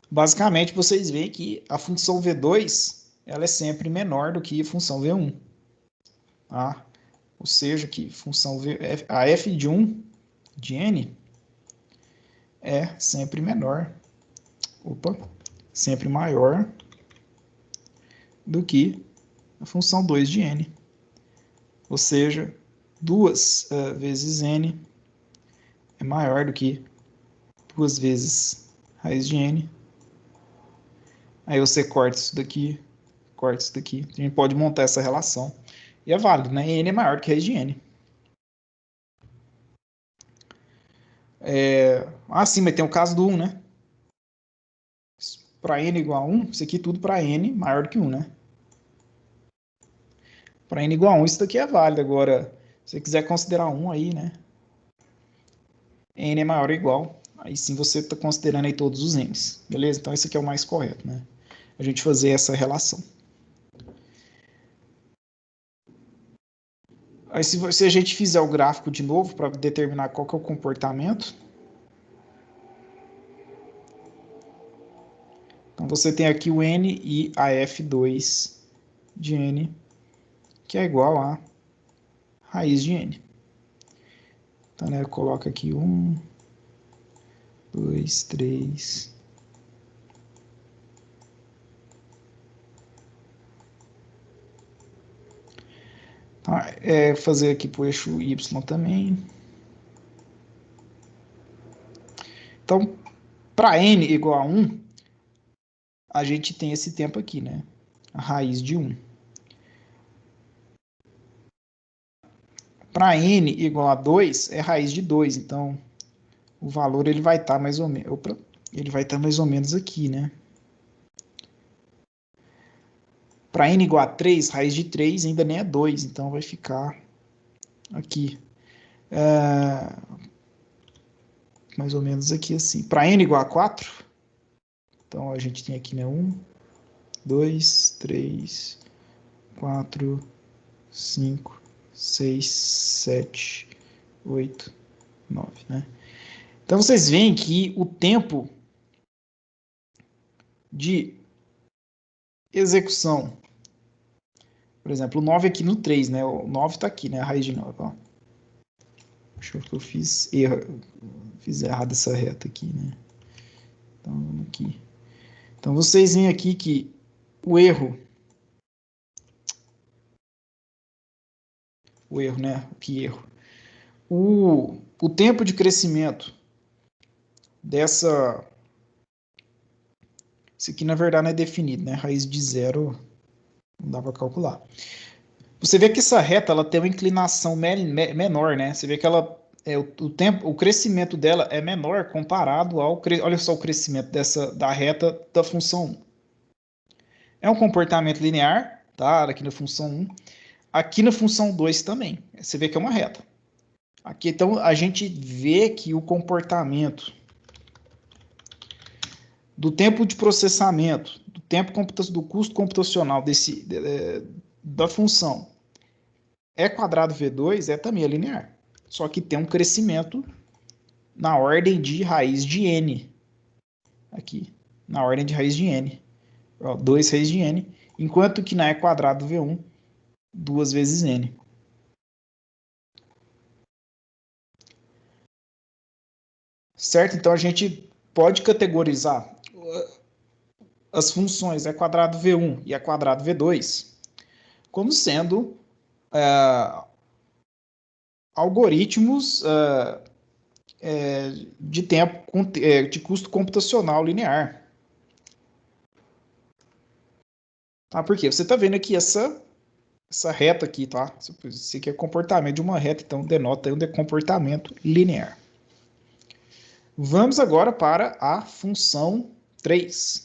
Basicamente, vocês veem que a função V2 ela é sempre menor do que a função V1. Tá? Ou seja, que a f de 1 de n é sempre menor, sempre maior do que a função 2 de n. Ou seja, 2 vezes n é maior do que 2 vezes raiz de n. Aí você corta isso daqui, corta isso daqui. A gente pode montar essa relação. E é válido, né? N é maior do que raiz de n. Sim, mas tem o caso do 1, né? Para n igual a 1, isso aqui tudo para n maior do que 1, né? Para n igual a 1, isso daqui é válido. Agora, se você quiser considerar 1 aí, né? N é maior ou igual. Aí sim você está considerando aí todos os n's. Beleza? Então esse aqui é o mais correto, né? A gente fazer essa relação. Aí se a gente fizer o gráfico de novo para determinar qual que é o comportamento. Então você tem aqui o n e a f2 de n, que é igual a raiz de n. Então, né, eu coloco aqui 1, 2, 3. Tá, fazer aqui para o eixo y também. Então, para n igual a 1, a gente tem esse tempo aqui, né? A raiz de 1. Para n igual a 2, é raiz de 2. Então, o valor ele vai estar mais ou menos... ele vai estar mais ou menos aqui, né? Para n igual a 3, raiz de 3 ainda nem é 2. Então, vai ficar aqui. Mais ou menos aqui assim. Para n igual a 4, então a gente tem aqui, né? 1, 2, 3, 4, 5, 6, 7, 8, 9, né? Então vocês veem que o tempo de execução, por exemplo, o 9 aqui no 3, né? O 9 está aqui, né? A raiz de 9, ó. Acho que eu fiz errado essa reta aqui, né? Então, vamos aqui. Então, vocês veem aqui que o erro, né? Que erro? O tempo de crescimento dessa... Isso aqui, na verdade, não é definido, né? Raiz de zero não dá para calcular. Você vê que essa reta ela tem uma inclinação menor, né? Você vê que ela, o crescimento dela é menor comparado ao... Olha só o crescimento da reta da função 1. É um comportamento linear, tá? Aqui na função 1. Aqui na função 2 também. Você vê que é uma reta. Aqui, então, a gente vê que o comportamento do tempo de processamento, do custo computacional da função E quadrado V2 é também linear. Só que tem um crescimento na ordem de raiz de n. Aqui, na ordem de raiz de n. 2 raiz de n. Enquanto que na E quadrado V1, 2 vezes n. Certo? Então, a gente pode categorizar as funções E quadrado V1 e E quadrado V2 como sendo algoritmos de custo computacional linear. Tá? Por quê? Você está vendo aqui essa reta aqui, tá? Isso aqui é comportamento de uma reta, então denota um comportamento linear. Vamos agora para a função 3.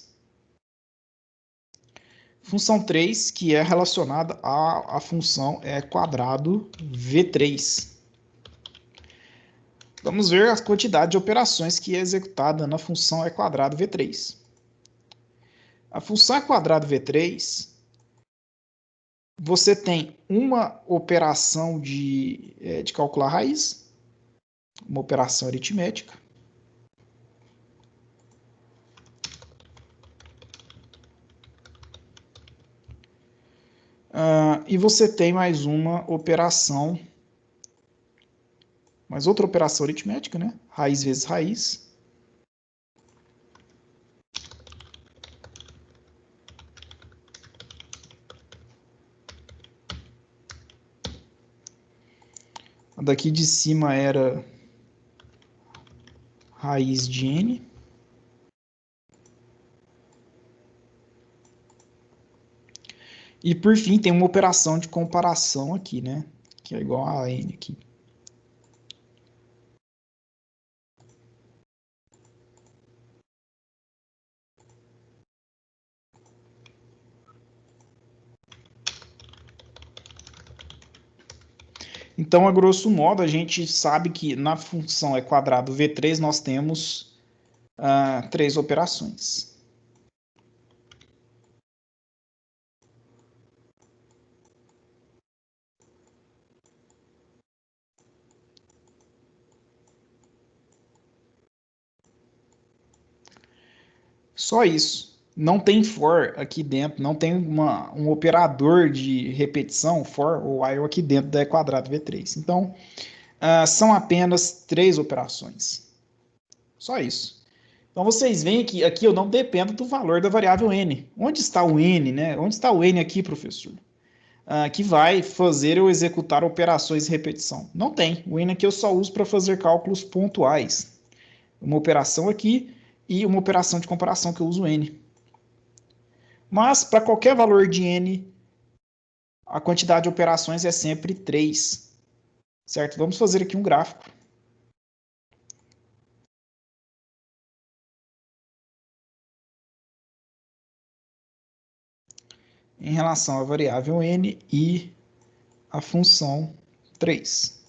Função 3, que é relacionada à função E quadrado V3. Vamos ver a quantidade de operações que é executada na função E quadrado V3. A função E quadrado V3, você tem uma operação de calcular raiz, uma operação aritmética. E você tem mais outra operação aritmética, né? Raiz vezes raiz. A daqui de cima era raiz de n. E por fim tem uma operação de comparação aqui, né? Que é igual a n aqui. Então, a grosso modo, a gente sabe que na função E quadrado V3 nós temos 3 operações. Só isso. Não tem for aqui dentro, não tem um operador de repetição, for ou while aqui dentro da E quadrado V3. Então, são apenas 3 operações. Só isso. Então, vocês veem que aqui eu não dependo do valor da variável n. Onde está o n, né? Onde está o n aqui, professor? Que vai fazer eu executar operações de repetição. Não tem. O n aqui eu só uso para fazer cálculos pontuais. Uma operação aqui e uma operação de comparação que eu uso n. Mas, para qualquer valor de n, a quantidade de operações é sempre 3. Certo? Vamos fazer aqui um gráfico. Em relação à variável n e a função 3.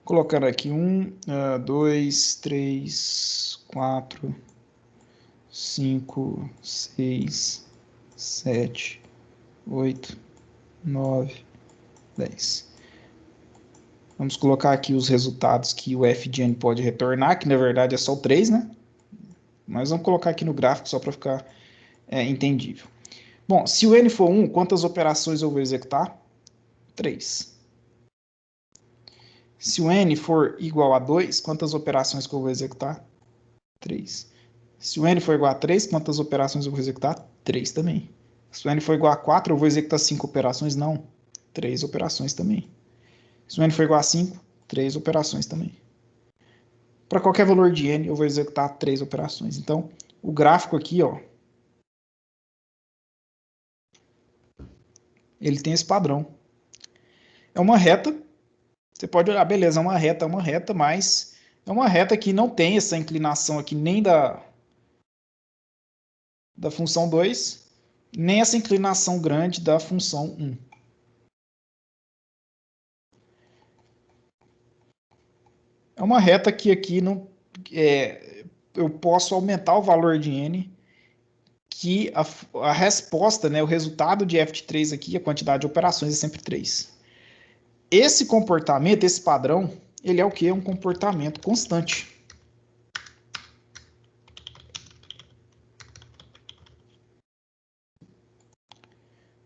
Colocando aqui 1, 2, 3, 4, 5, 6, 7, 8, 9, 10. Vamos colocar aqui os resultados que o f de n pode retornar, que na verdade é só o 3, né? Mas vamos colocar aqui no gráfico só para ficar entendível. Bom, se o n for 1, quantas operações eu vou executar? 3. Se o n for igual a 2, quantas operações que eu vou executar? 3. Se o n for igual a 3, quantas operações eu vou executar? 3 também. Se o n for igual a 4, eu vou executar 5 operações? Não. 3 operações também. Se o n for igual a 5, 3 operações também. Para qualquer valor de n, eu vou executar 3 operações. Então, o gráfico aqui, ó, ele tem esse padrão. É uma reta. Você pode olhar, beleza, é uma reta, mas é uma reta que não tem essa inclinação aqui nem da função 2, nem essa inclinação grande da função 1. É uma reta que aqui não, eu posso aumentar o valor de n, que a resposta, né, o resultado de f de 3 aqui, a quantidade de operações é sempre 3. Esse comportamento, esse padrão, ele é o que? É um comportamento constante.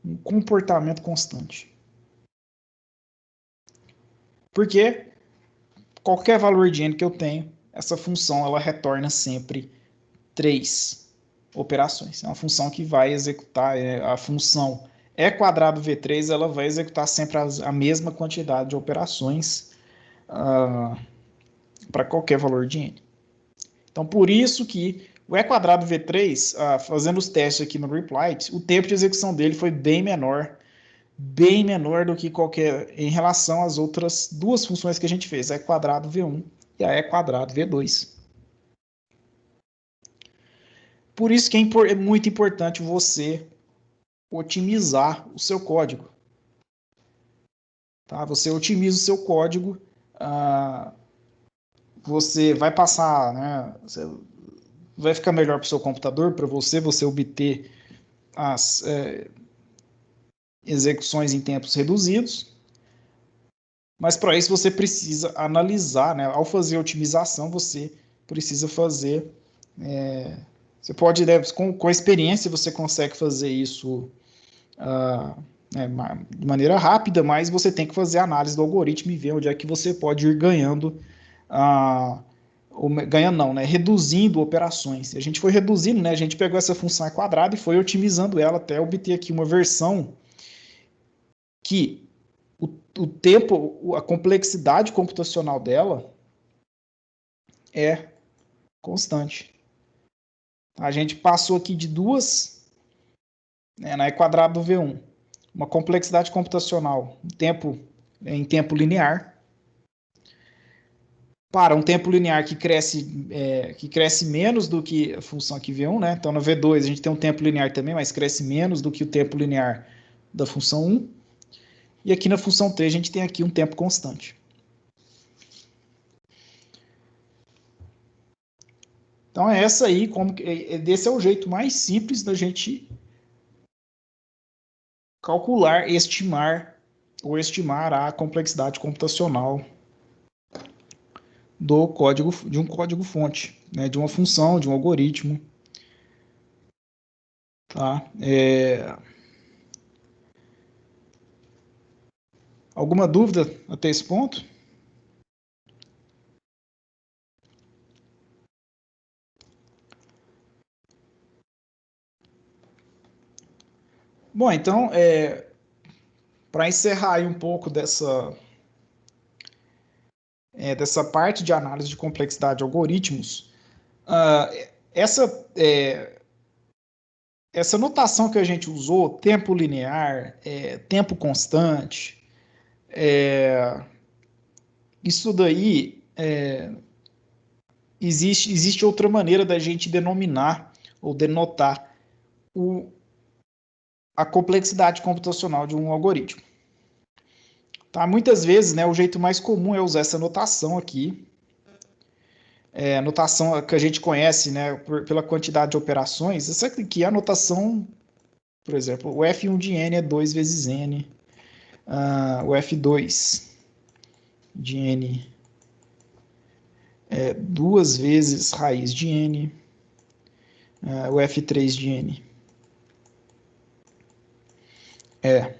Um comportamento constante. Porque qualquer valor de n que eu tenho, essa função ela retorna sempre 3 operações. É uma função que vai executar, a função e quadrado v3, ela vai executar sempre a mesma quantidade de operações para qualquer valor de n. Então, por isso que o e quadrado v3, fazendo os testes aqui no Replit, o tempo de execução dele foi bem menor do que qualquer, em relação às outras duas funções que a gente fez, a e quadrado v1 e a e quadrado v2. Por isso que é muito importante você otimizar o seu código. Tá? Você otimiza o seu código, você vai passar, né, vai ficar melhor para o seu computador, para você obter as execuções em tempos reduzidos, mas para isso você precisa analisar, né? Ao fazer a otimização, você precisa fazer, você pode, né, com a experiência, você consegue fazer isso de maneira rápida, mas você tem que fazer a análise do algoritmo e ver onde é que você pode ir ganhando, ganhando não, né, reduzindo operações. A gente foi reduzindo, né, a gente pegou essa função quadrada e foi otimizando ela até obter aqui uma versão que o tempo, a complexidade computacional dela é constante. A gente passou aqui de 2, né, na e quadrado do V1, uma complexidade computacional em tempo linear, para um tempo linear que cresce menos do que a função aqui V1, né? Então, no V2 a gente tem um tempo linear também, mas cresce menos do que o tempo linear da função 1. E aqui na função 3 a gente tem aqui um tempo constante. Então, essa aí, esse é o jeito mais simples da gente calcular, estimar a complexidade computacional do código, de um código-fonte, né, de uma função, de um algoritmo. Tá? Alguma dúvida até esse ponto? Bom, então, para encerrar aí um pouco dessa parte de análise de complexidade de algoritmos, essa notação que a gente usou, tempo linear, tempo constante, isso daí existe outra maneira da gente denominar ou denotar a complexidade computacional de um algoritmo. Tá? Muitas vezes, né, o jeito mais comum é usar essa notação aqui, a notação que a gente conhece, né, pela quantidade de operações. Essa aqui é a notação, por exemplo, o f1 de n é 2 vezes n, o f2 de n é 2 vezes raiz de n, o f3 de n é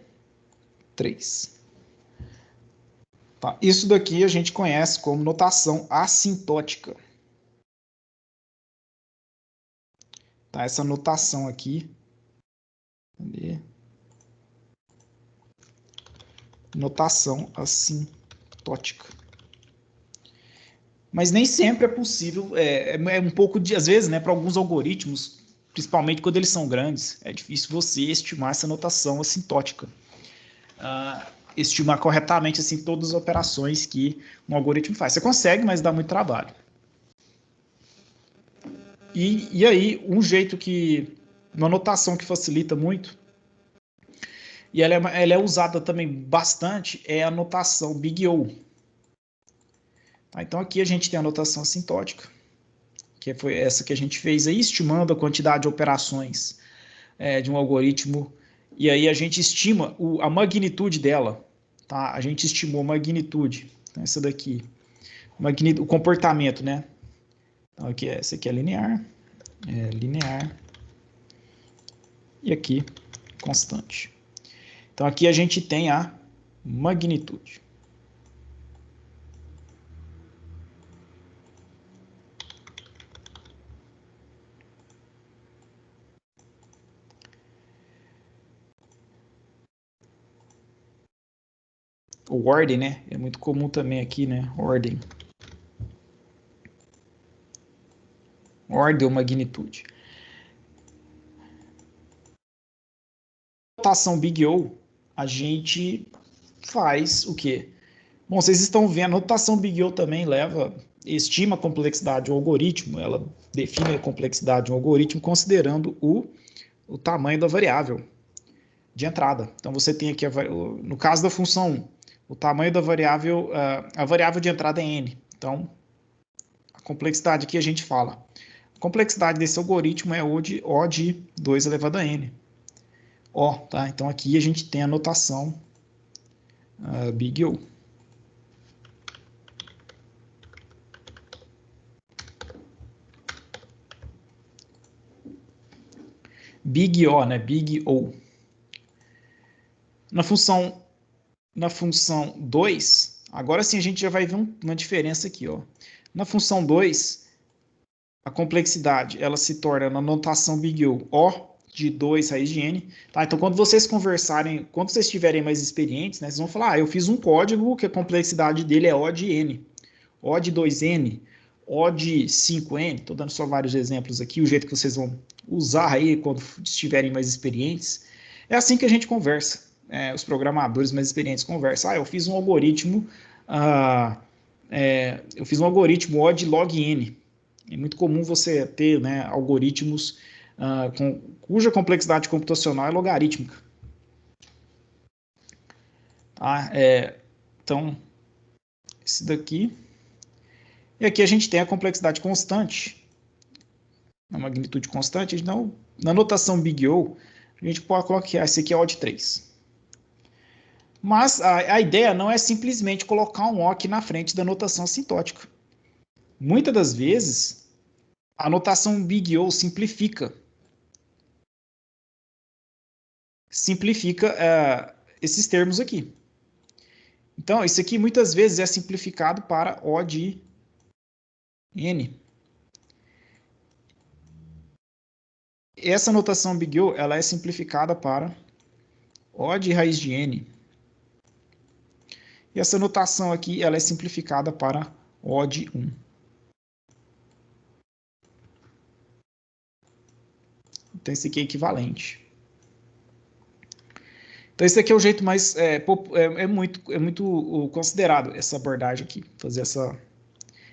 3. Tá? Isso daqui a gente conhece como notação assintótica. Tá? Essa notação aqui. Cadê? Notação assintótica. Mas nem sempre é possível, é um pouco de, às vezes, né, para alguns algoritmos, principalmente quando eles são grandes, é difícil você estimar essa notação assintótica. Estimar corretamente assim, todas as operações que um algoritmo faz. Você consegue, mas dá muito trabalho. E aí, um jeito que, uma notação que facilita muito, e ela é usada também bastante, é a notação Big O. Tá? Então aqui a gente tem a notação assintótica, que foi essa que a gente fez aí, estimando a quantidade de operações de um algoritmo, e aí a gente estima a magnitude dela, tá? A gente estimou a magnitude, então essa daqui, o comportamento, né? Então aqui, essa aqui é linear, e aqui constante. Então aqui a gente tem a magnitude. O ordem, né? É muito comum também aqui, né? Ordem. Ordem ou magnitude. Notação Big O, a gente faz o quê? Bom, vocês estão vendo, a notação Big O também estima a complexidade de um algoritmo, ela define a complexidade de um algoritmo considerando o tamanho da variável de entrada. Então você tem aqui, no caso da função 1, o tamanho da variável, a variável de entrada é n. Então, a complexidade aqui a gente fala. A complexidade desse algoritmo é O de 2 elevado a n. O, tá? Então aqui a gente tem a notação Big O. Big O, né? Big O. Na função 2, agora sim a gente já vai ver uma diferença aqui, ó. Na função 2, a complexidade ela se torna na notação Big O de 2 raiz de n. Tá? Então, quando vocês conversarem, quando vocês estiverem mais experientes, né, vocês vão falar, eu fiz um código que a complexidade dele é O de n, O de 2n, O de 5n. Estou dando só vários exemplos aqui, o jeito que vocês vão usar aí quando estiverem mais experientes. É assim que a gente conversa. Os programadores mais experientes conversam. Eu fiz um algoritmo, O de log n. É muito comum você ter, né, algoritmos cuja complexidade computacional é logarítmica. Tá? Então, esse daqui. E aqui a gente tem a complexidade constante, a magnitude constante. Então, na notação Big O, a gente pode colocar esse aqui é O de 3. Mas a ideia não é simplesmente colocar um O aqui na frente da notação assintótica. Muitas das vezes, a notação Big O simplifica esses termos aqui. Então, isso aqui muitas vezes é simplificado para O de n. Essa notação Big O ela é simplificada para O de raiz de n. E essa notação aqui ela é simplificada para O de 1. Então, esse aqui é equivalente. Então, esse aqui é o jeito mais... É muito considerado essa abordagem aqui, fazer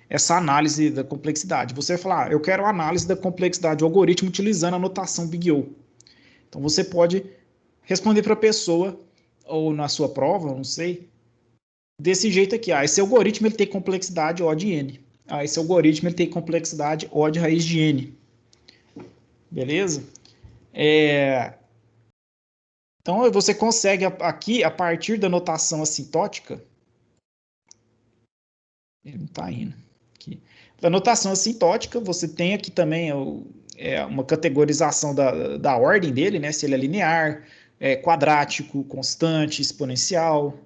essa análise da complexidade. Você vai falar, eu quero a análise da complexidade do algoritmo utilizando a notação Big O. Então, você pode responder para a pessoa, ou na sua prova, não sei, desse jeito aqui. Esse algoritmo ele tem complexidade O de n. Esse algoritmo ele tem complexidade O de raiz de n. Beleza? Então, você consegue aqui, a partir da notação assintótica, ele não está indo. Aqui. Da notação assintótica, você tem aqui também uma categorização da ordem dele, né? Se ele é linear, quadrático, constante, exponencial.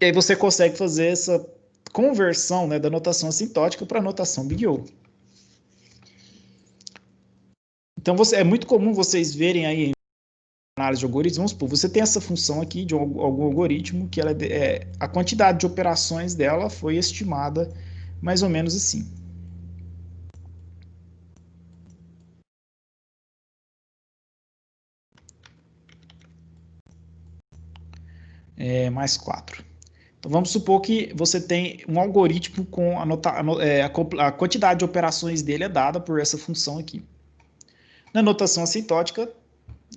E aí você consegue fazer essa conversão, né, da notação assintótica para a notação Big O. Então, é muito comum vocês verem aí em análise de algoritmos, vamos supor, você tem essa função aqui de algum algoritmo que ela a quantidade de operações dela foi estimada mais ou menos assim. Mais 4. Então, vamos supor que você tem um algoritmo com a quantidade de operações dele é dada por essa função aqui. Na notação assintótica,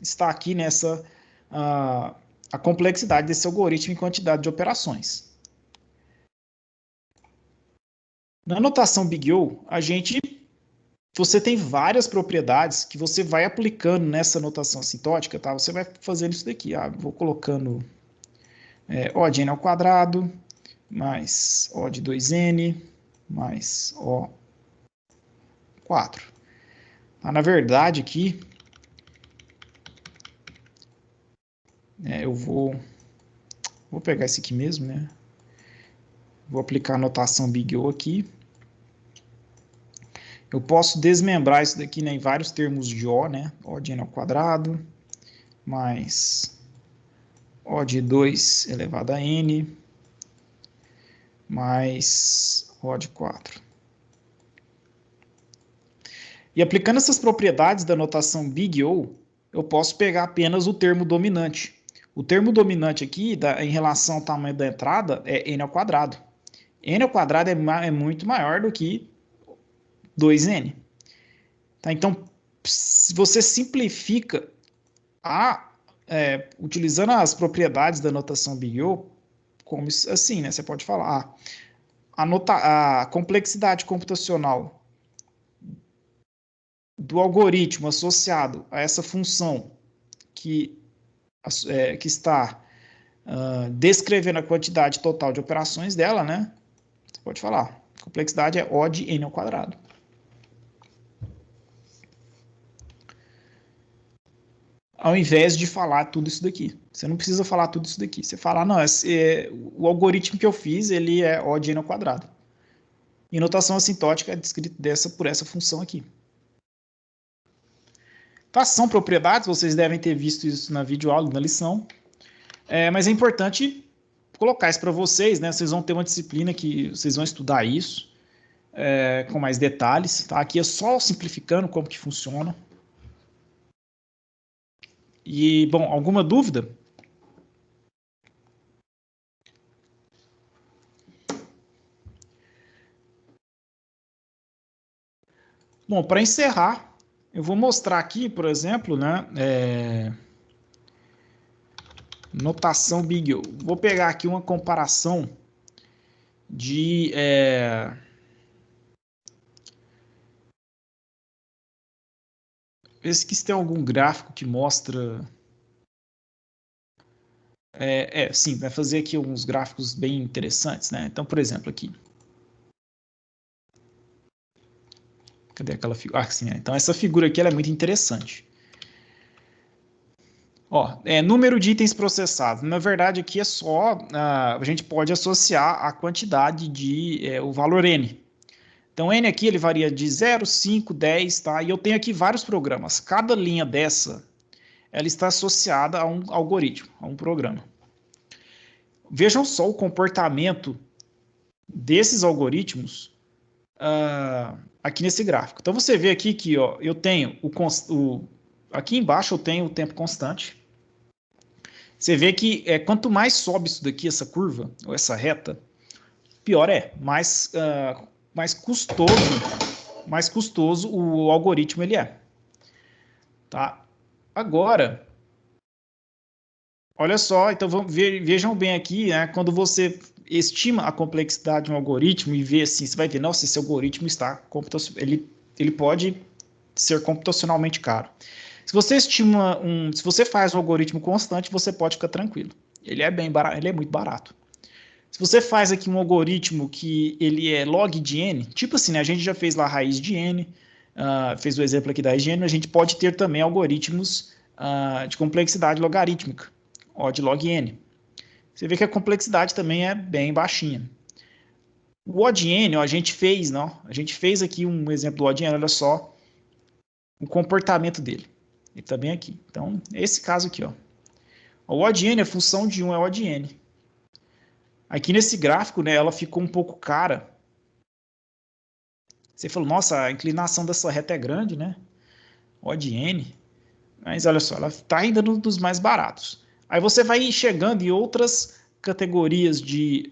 está aqui nessa a complexidade desse algoritmo em quantidade de operações. Na notação Big O, você tem várias propriedades que você vai aplicando nessa notação assintótica, tá? Você vai fazendo isso daqui, vou colocando O de n ao quadrado, mais O de 2n, mais O4. Na verdade, aqui, eu vou pegar esse aqui mesmo, né? Vou aplicar a notação Big O aqui. Eu posso desmembrar isso daqui, né, em vários termos de O, né? O de n ao quadrado, mais O de 2 elevado a n, mais O de 4. E aplicando essas propriedades da notação Big O, eu posso pegar apenas o termo dominante. O termo dominante aqui, em relação ao tamanho da entrada, é n ao quadrado. N ao quadrado é muito maior do que 2n. Tá? Então, se você simplifica utilizando as propriedades da notação Big O, como assim, né? Você pode falar, a complexidade computacional do algoritmo associado a essa função que está descrevendo a quantidade total de operações dela, né? Você pode falar, a complexidade é O de n ao quadrado. Ao invés de falar tudo isso daqui. Você não precisa falar tudo isso daqui. Você fala, não, o algoritmo que eu fiz, ele é O de n ao quadrado. E notação assintótica é descrita por essa função aqui. Tá, são propriedades, vocês devem ter visto isso na videoaula, na lição. Mas é importante colocar isso para vocês, né? Vocês vão ter uma disciplina que vocês vão estudar isso com mais detalhes. Tá? Aqui é só simplificando como que funciona. E, bom, alguma dúvida? Bom, para encerrar, eu vou mostrar aqui, por exemplo, né, notação Big O. Vou pegar aqui uma comparação de... ver se tem algum gráfico que mostra... sim, vai fazer aqui alguns gráficos bem interessantes, né? Então, por exemplo, aqui. Cadê aquela figura? Sim, então essa figura aqui ela é muito interessante. Número de itens processados. Na verdade, aqui é só... a gente pode associar a quantidade o valor N. Então, N aqui ele varia de 0, 5, 10, tá? E eu tenho aqui vários programas. Cada linha dessa, ela está associada a um algoritmo, a um programa. Vejam só o comportamento desses algoritmos aqui nesse gráfico. Então, você vê aqui que eu tenho aqui embaixo eu tenho o tempo constante. Você vê que quanto mais sobe isso daqui, essa curva, ou essa reta, pior mais custoso o algoritmo ele é. Tá? Agora, olha só, então vejam bem aqui, né, quando você estima a complexidade de um algoritmo e vê assim, você vai ver, nossa, esse algoritmo ele pode ser computacionalmente caro. Se você se você faz um algoritmo constante, você pode ficar tranquilo. Ele é bem barato, ele é muito barato. Se você faz aqui um algoritmo que ele é log de n, tipo assim, né, a gente já fez lá a raiz de n, fez o exemplo aqui da raiz de n, a gente pode ter também algoritmos de complexidade logarítmica, O de log n. Você vê que a complexidade também é bem baixinha. O odd-n, a gente fez, não? A gente fez aqui um exemplo do odd-n, olha só o comportamento dele. Ele está bem aqui. Então, esse caso aqui, ó. O odd-n, a função de 1 é odd-n. Aqui nesse gráfico, né, ela ficou um pouco cara. Você falou, nossa, a inclinação dessa reta é grande, né? Odd-n. Mas olha só, ela está ainda um dos mais baratos. Aí você vai chegando em outras categorias de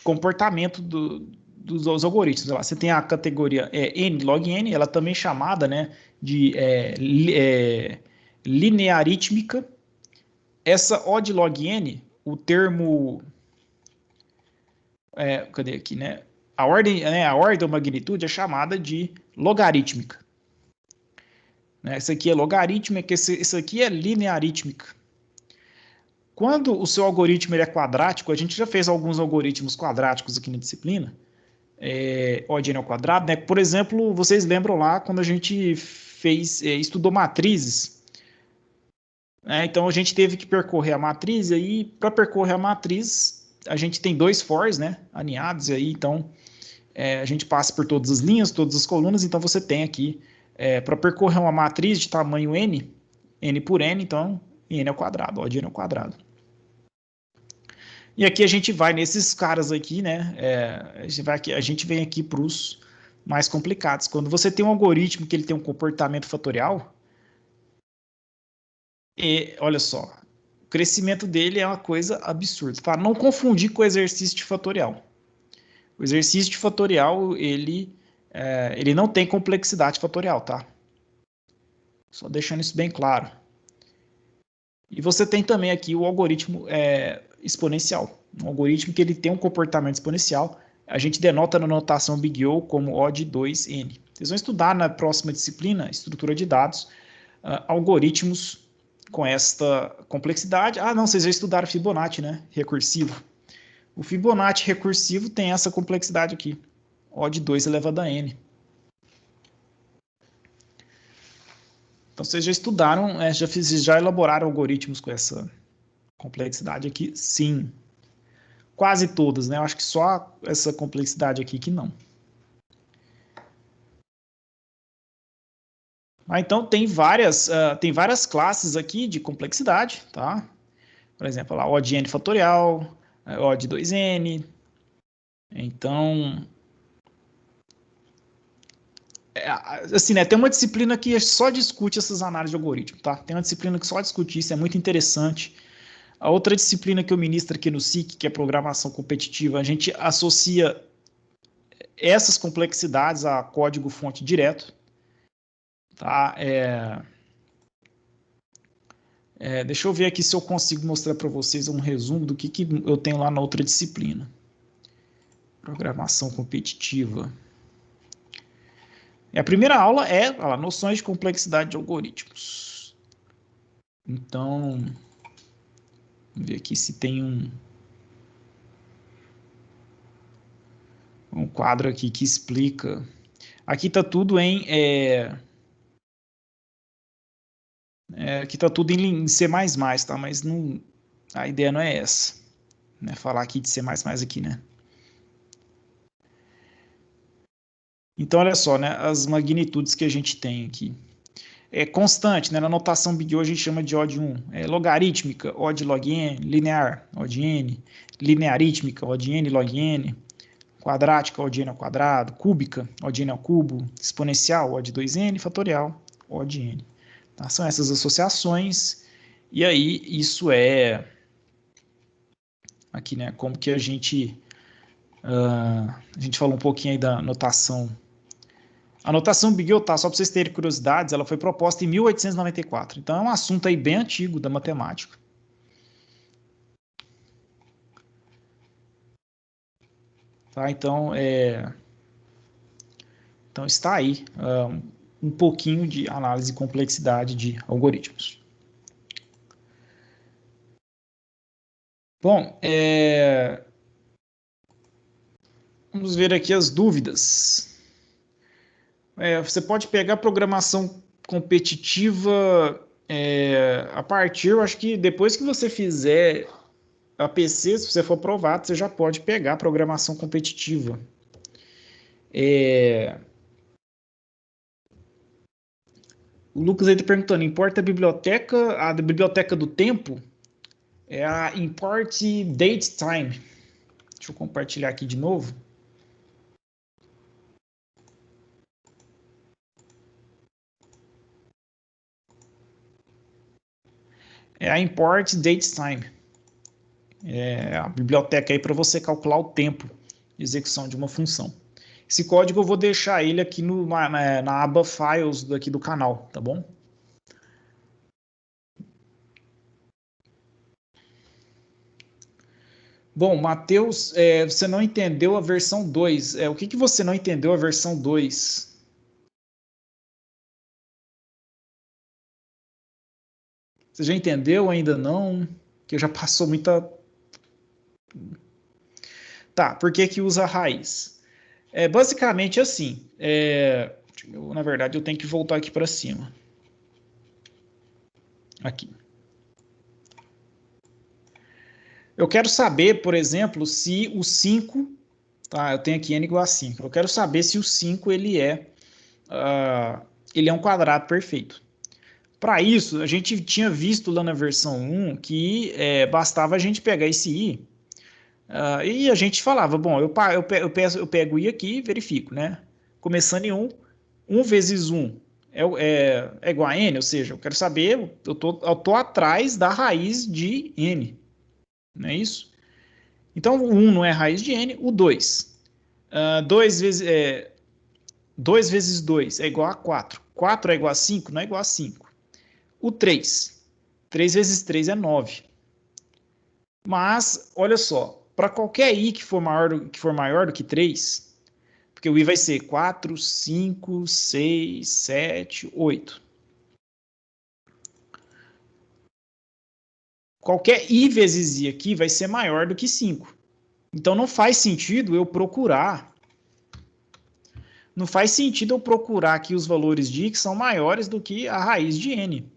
comportamento dos algoritmos. Lá, você tem a categoria n log n, ela também é chamada, né, de linearítmica. Essa odd log n, o termo... cadê aqui, né? A ordem ou magnitude é chamada de logarítmica. Essa aqui é logarítmica, isso aqui é linearítmica. Quando o seu algoritmo ele é quadrático, a gente já fez alguns algoritmos quadráticos aqui na disciplina, odd n ao quadrado, né? Por exemplo, vocês lembram lá quando a gente estudou matrizes, né? Então a gente teve que percorrer a matriz, e aí para percorrer a matriz, a gente tem dois fors, né, alinhados, e aí então a gente passa por todas as linhas, todas as colunas, então você tem aqui, para percorrer uma matriz de tamanho n por n, então n ao quadrado, odd n ao quadrado. E aqui a gente vai nesses caras aqui, né? A gente vem aqui para os mais complicados. Quando você tem um algoritmo que ele tem um comportamento fatorial, olha só, o crescimento dele é uma coisa absurda, tá? Não confundir com o exercício de fatorial. O exercício de fatorial, ele não tem complexidade fatorial, tá? Só deixando isso bem claro. E você tem também aqui o algoritmo exponencial. Um algoritmo que ele tem um comportamento exponencial. A gente denota na notação Big O como odd2n. Vocês vão estudar na próxima disciplina, estrutura de dados, algoritmos com esta complexidade. Ah, não, vocês já estudaram Fibonacci, né? Recursivo. O Fibonacci recursivo tem essa complexidade aqui. Odd2 elevado a n. Então, vocês já estudaram, já elaboraram algoritmos com essa complexidade aqui? Sim. Quase todas, né? Eu acho que só essa complexidade aqui que não. Então, tem várias classes aqui de complexidade, tá? Por exemplo, lá, odd-n fatorial, odd2n. Então, assim, né, tem uma disciplina que só discute essas análises de algoritmo, tá? Tem uma disciplina que só discute isso, é muito interessante. A outra disciplina que eu ministro aqui no SIC, que é programação competitiva, a gente associa essas complexidades a código-fonte direto, tá? Deixa eu ver aqui se eu consigo mostrar para vocês um resumo do que eu tenho lá na outra disciplina. Programação competitiva. A primeira aula é noções de complexidade de algoritmos. Então, vamos ver aqui se tem um quadro aqui que explica. Aqui está tudo aqui está tudo em C++, tá? Mas não, a ideia não é essa, né? Falar aqui de C++ aqui, né? Então, olha só, né? As magnitudes que a gente tem aqui. É constante, né? Na notação Big O a gente chama de odd1. Logarítmica, odd log n, linear, odd n, linearítmica, odd n log n, quadrática, odd n ao quadrado, cúbica, odd n ao cubo, exponencial, odd2n, fatorial, odd n. Tá? São essas associações, e aí isso aqui, né, como que a gente falou um pouquinho aí da notação. A notação Big O, tá, só para vocês terem curiosidades, ela foi proposta em 1894, então é um assunto aí bem antigo da matemática. Tá, então está aí um pouquinho de análise e complexidade de algoritmos. Bom, vamos ver aqui as dúvidas. Você pode pegar programação competitiva a partir, eu acho que depois que você fizer a PC, se você for aprovado, você já pode pegar programação competitiva. O Lucas aí está perguntando, importa a biblioteca do tempo? É a import date time. Deixa eu compartilhar aqui de novo. É a import date time. É a biblioteca aí para você calcular o tempo de execução de uma função. Esse código eu vou deixar ele aqui na aba Files daqui do canal, tá bom? Bom, Matheus, você não entendeu a versão 2. O que você não entendeu a versão 2? Você já entendeu ou ainda não? Que já passou muita. Tá, por que que usa raiz? Basicamente assim. Na verdade, eu tenho que voltar aqui para cima. Aqui. Eu quero saber, por exemplo, se o 5, tá? Eu tenho aqui n igual a 5. Eu quero saber se o 5 ele é um quadrado perfeito. Para isso, a gente tinha visto lá na versão 1 que bastava a gente pegar esse i e a gente falava, bom, eu pego i aqui e verifico, né? Começando em 1 vezes 1 é igual a n, ou seja, eu quero saber, eu tô atrás da raiz de n, não é isso? Então, o 1 não é raiz de n, o 2. 2 vezes 2 é igual a 4. 4 é igual a 5? Não é igual a 5. O 3. 3 vezes 3 é 9. Mas, olha só, para qualquer i que for maior do que 3, porque o i vai ser 4, 5, 6, 7, 8. Qualquer i vezes i aqui vai ser maior do que 5. Então não faz sentido eu procurar. Não faz sentido eu procurar aqui os valores de i que são maiores do que a raiz de n.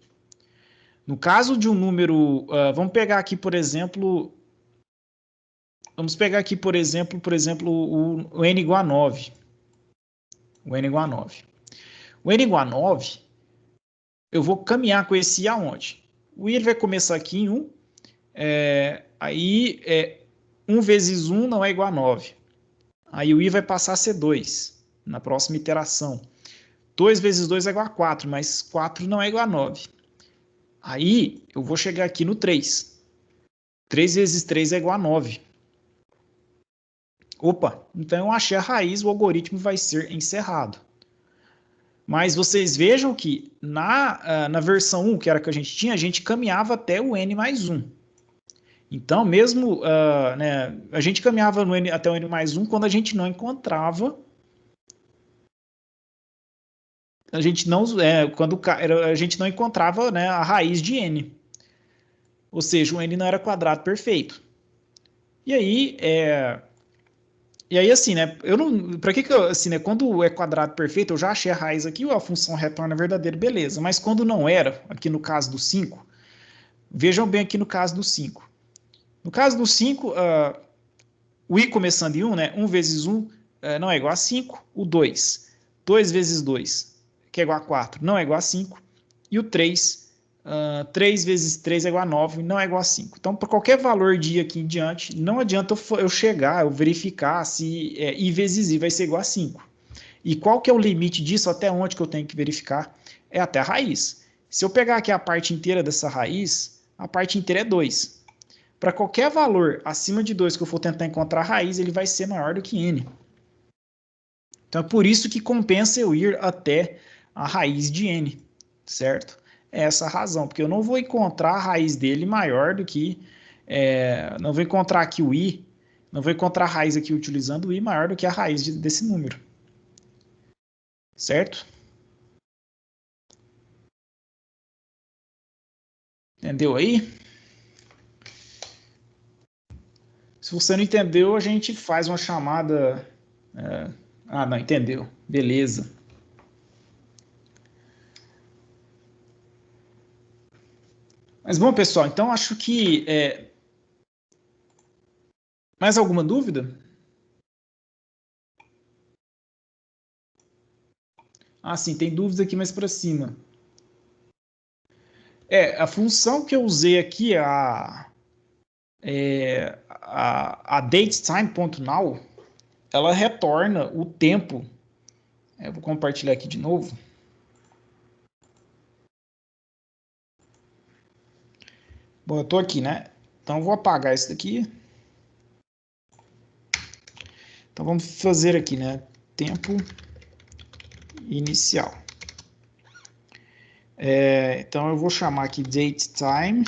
No caso de um número, vamos pegar aqui, por exemplo, o n igual a 9. O n igual a 9. O n igual a 9, eu vou caminhar com esse i aonde? O i vai começar aqui em 1, aí 1 vezes 1 não é igual a 9. Aí o i vai passar a ser 2 na próxima iteração. 2 vezes 2 é igual a 4, mas 4 não é igual a 9. Aí eu vou chegar aqui no 3. 3 vezes 3 é igual a 9. Opa, então eu achei a raiz, o algoritmo vai ser encerrado. Mas vocês vejam que na versão 1, que era a que a gente tinha, a gente caminhava até o n mais 1. Então, mesmo né, a gente caminhava até o n mais 1 quando a gente não encontrava. Quando a gente não encontrava, né, a raiz de n. Ou seja, o n não era quadrado perfeito. E aí, assim, né? Eu não, para que eu, assim, né? Quando é quadrado perfeito, eu já achei a raiz aqui, a função retorna verdadeiro, beleza. Mas quando não era, aqui no caso do 5, vejam bem aqui no caso do 5. No caso do 5, o i começando em 1, né? 1 vezes 1 não é igual a 5. O 2, 2 vezes 2, que é igual a 4, não é igual a 5. E o 3, 3 vezes 3 é igual a 9, não é igual a 5. Então, para qualquer valor de i aqui em diante, não adianta eu chegar, eu verificar se i vezes i vai ser igual a 5. E qual que é o limite disso, até onde que eu tenho que verificar? É até a raiz. Se eu pegar aqui a parte inteira dessa raiz, a parte inteira é 2. Para qualquer valor acima de 2 que eu for tentar encontrar a raiz, ele vai ser maior do que n. Então é por isso que compensa eu ir até a raiz de n, certo? É essa a razão, porque eu não vou encontrar a raiz dele maior do que. Não vou encontrar aqui o i, não vou encontrar a raiz aqui utilizando o i maior do que a raiz desse número. Certo? Entendeu aí? Se você não entendeu, a gente faz uma chamada. Não, entendeu. Beleza. Mas bom, pessoal, então acho que Mais alguma dúvida? Ah, sim, tem dúvidas aqui mais para cima. A função que eu usei aqui, a datetime.now, ela retorna o tempo. Eu vou compartilhar aqui de novo. Bom, eu estou aqui, né? Então eu vou apagar isso daqui. Então vamos fazer aqui, né? Tempo inicial. Então eu vou chamar aqui datetime.now.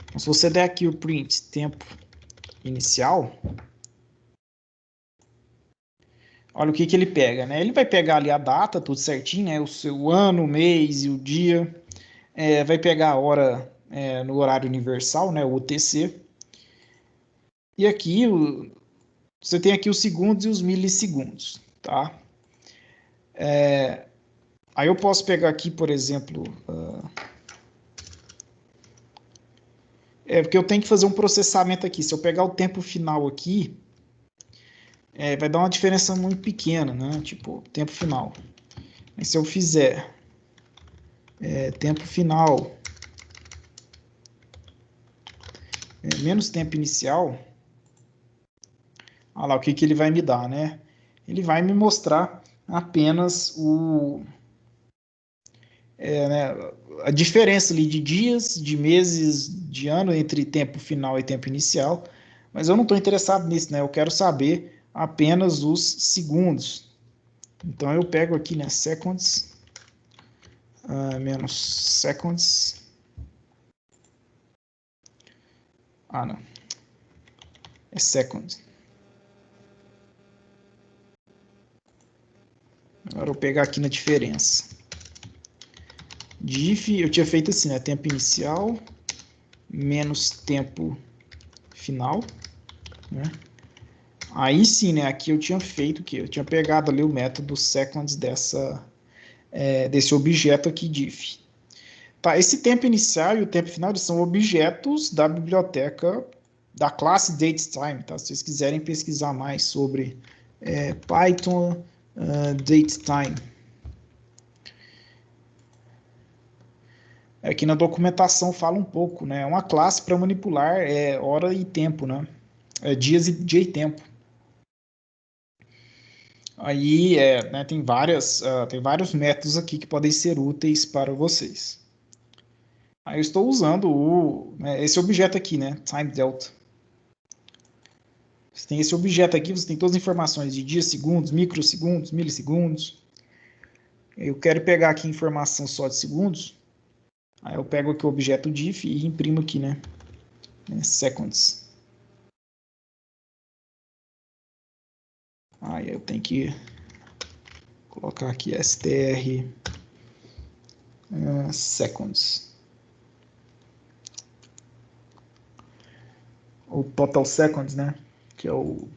Então, se você der aqui o print tempo inicial, olha o que ele pega, né? Ele vai pegar ali a data, tudo certinho, né? O seu ano, o mês e o dia. Vai pegar a hora no horário universal, né? O UTC. E aqui você tem aqui os segundos e os milissegundos, tá? Aí eu posso pegar aqui, por exemplo, porque eu tenho que fazer um processamento aqui. Se eu pegar o tempo final aqui, vai dar uma diferença muito pequena, né? Tipo, tempo final. Mas se eu fizer tempo final menos tempo inicial, olha lá o que ele vai me dar, né? Ele vai me mostrar apenas né, a diferença ali de dias, de meses, de ano entre tempo final e tempo inicial, mas eu não estou interessado nisso, né? Eu quero saber apenas os segundos. Então eu pego aqui, né, seconds, menos seconds. Ah, não. É seconds. Agora eu vou pegar aqui na diferença. Diff, eu tinha feito assim, né? Tempo inicial menos tempo final, né? Aí sim, né? Aqui eu tinha feito o quê? Eu tinha pegado ali o método seconds desse objeto aqui diff. Tá, esse tempo inicial e o tempo final eles são objetos da biblioteca da classe datetime, tá? Se vocês quiserem pesquisar mais sobre Python datetime. Aqui na documentação fala um pouco, né? É uma classe para manipular hora e tempo, né? Dias e dia e tempo. Aí né, tem vários métodos aqui que podem ser úteis para vocês. Aí eu estou usando esse objeto aqui, né? Time delta. Você tem esse objeto aqui, você tem todas as informações de dias, segundos, microsegundos, milissegundos. Eu quero pegar aqui informação só de segundos. Aí eu pego aqui o objeto diff e imprimo aqui, né? Seconds. Aí eu tenho que colocar aqui str seconds. Ou total seconds, né? Que é o...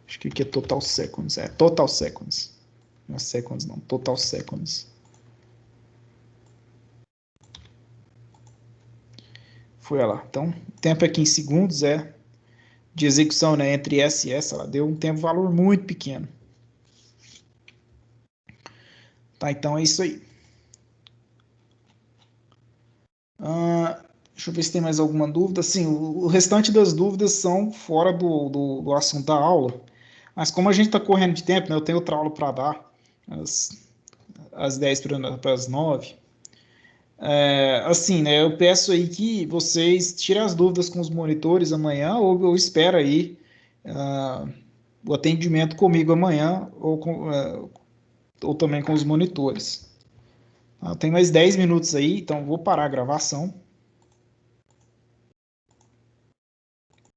Acho que aqui é total seconds. Total seconds. Não é seconds, não. Total seconds. Foi lá. Então, o tempo aqui em segundos de execução, né? Entre S e S, ela deu um valor muito pequeno. Tá, então é isso aí. Deixa eu ver se tem mais alguma dúvida. Sim, o restante das dúvidas são fora do assunto da aula. Mas como a gente está correndo de tempo, né, eu tenho outra aula para dar, às 10 para as 9. Assim, né, eu peço aí que vocês tirem as dúvidas com os monitores amanhã, ou espera aí o atendimento comigo amanhã, ou também com os monitores. Tem mais 10 minutos aí, então vou parar a gravação.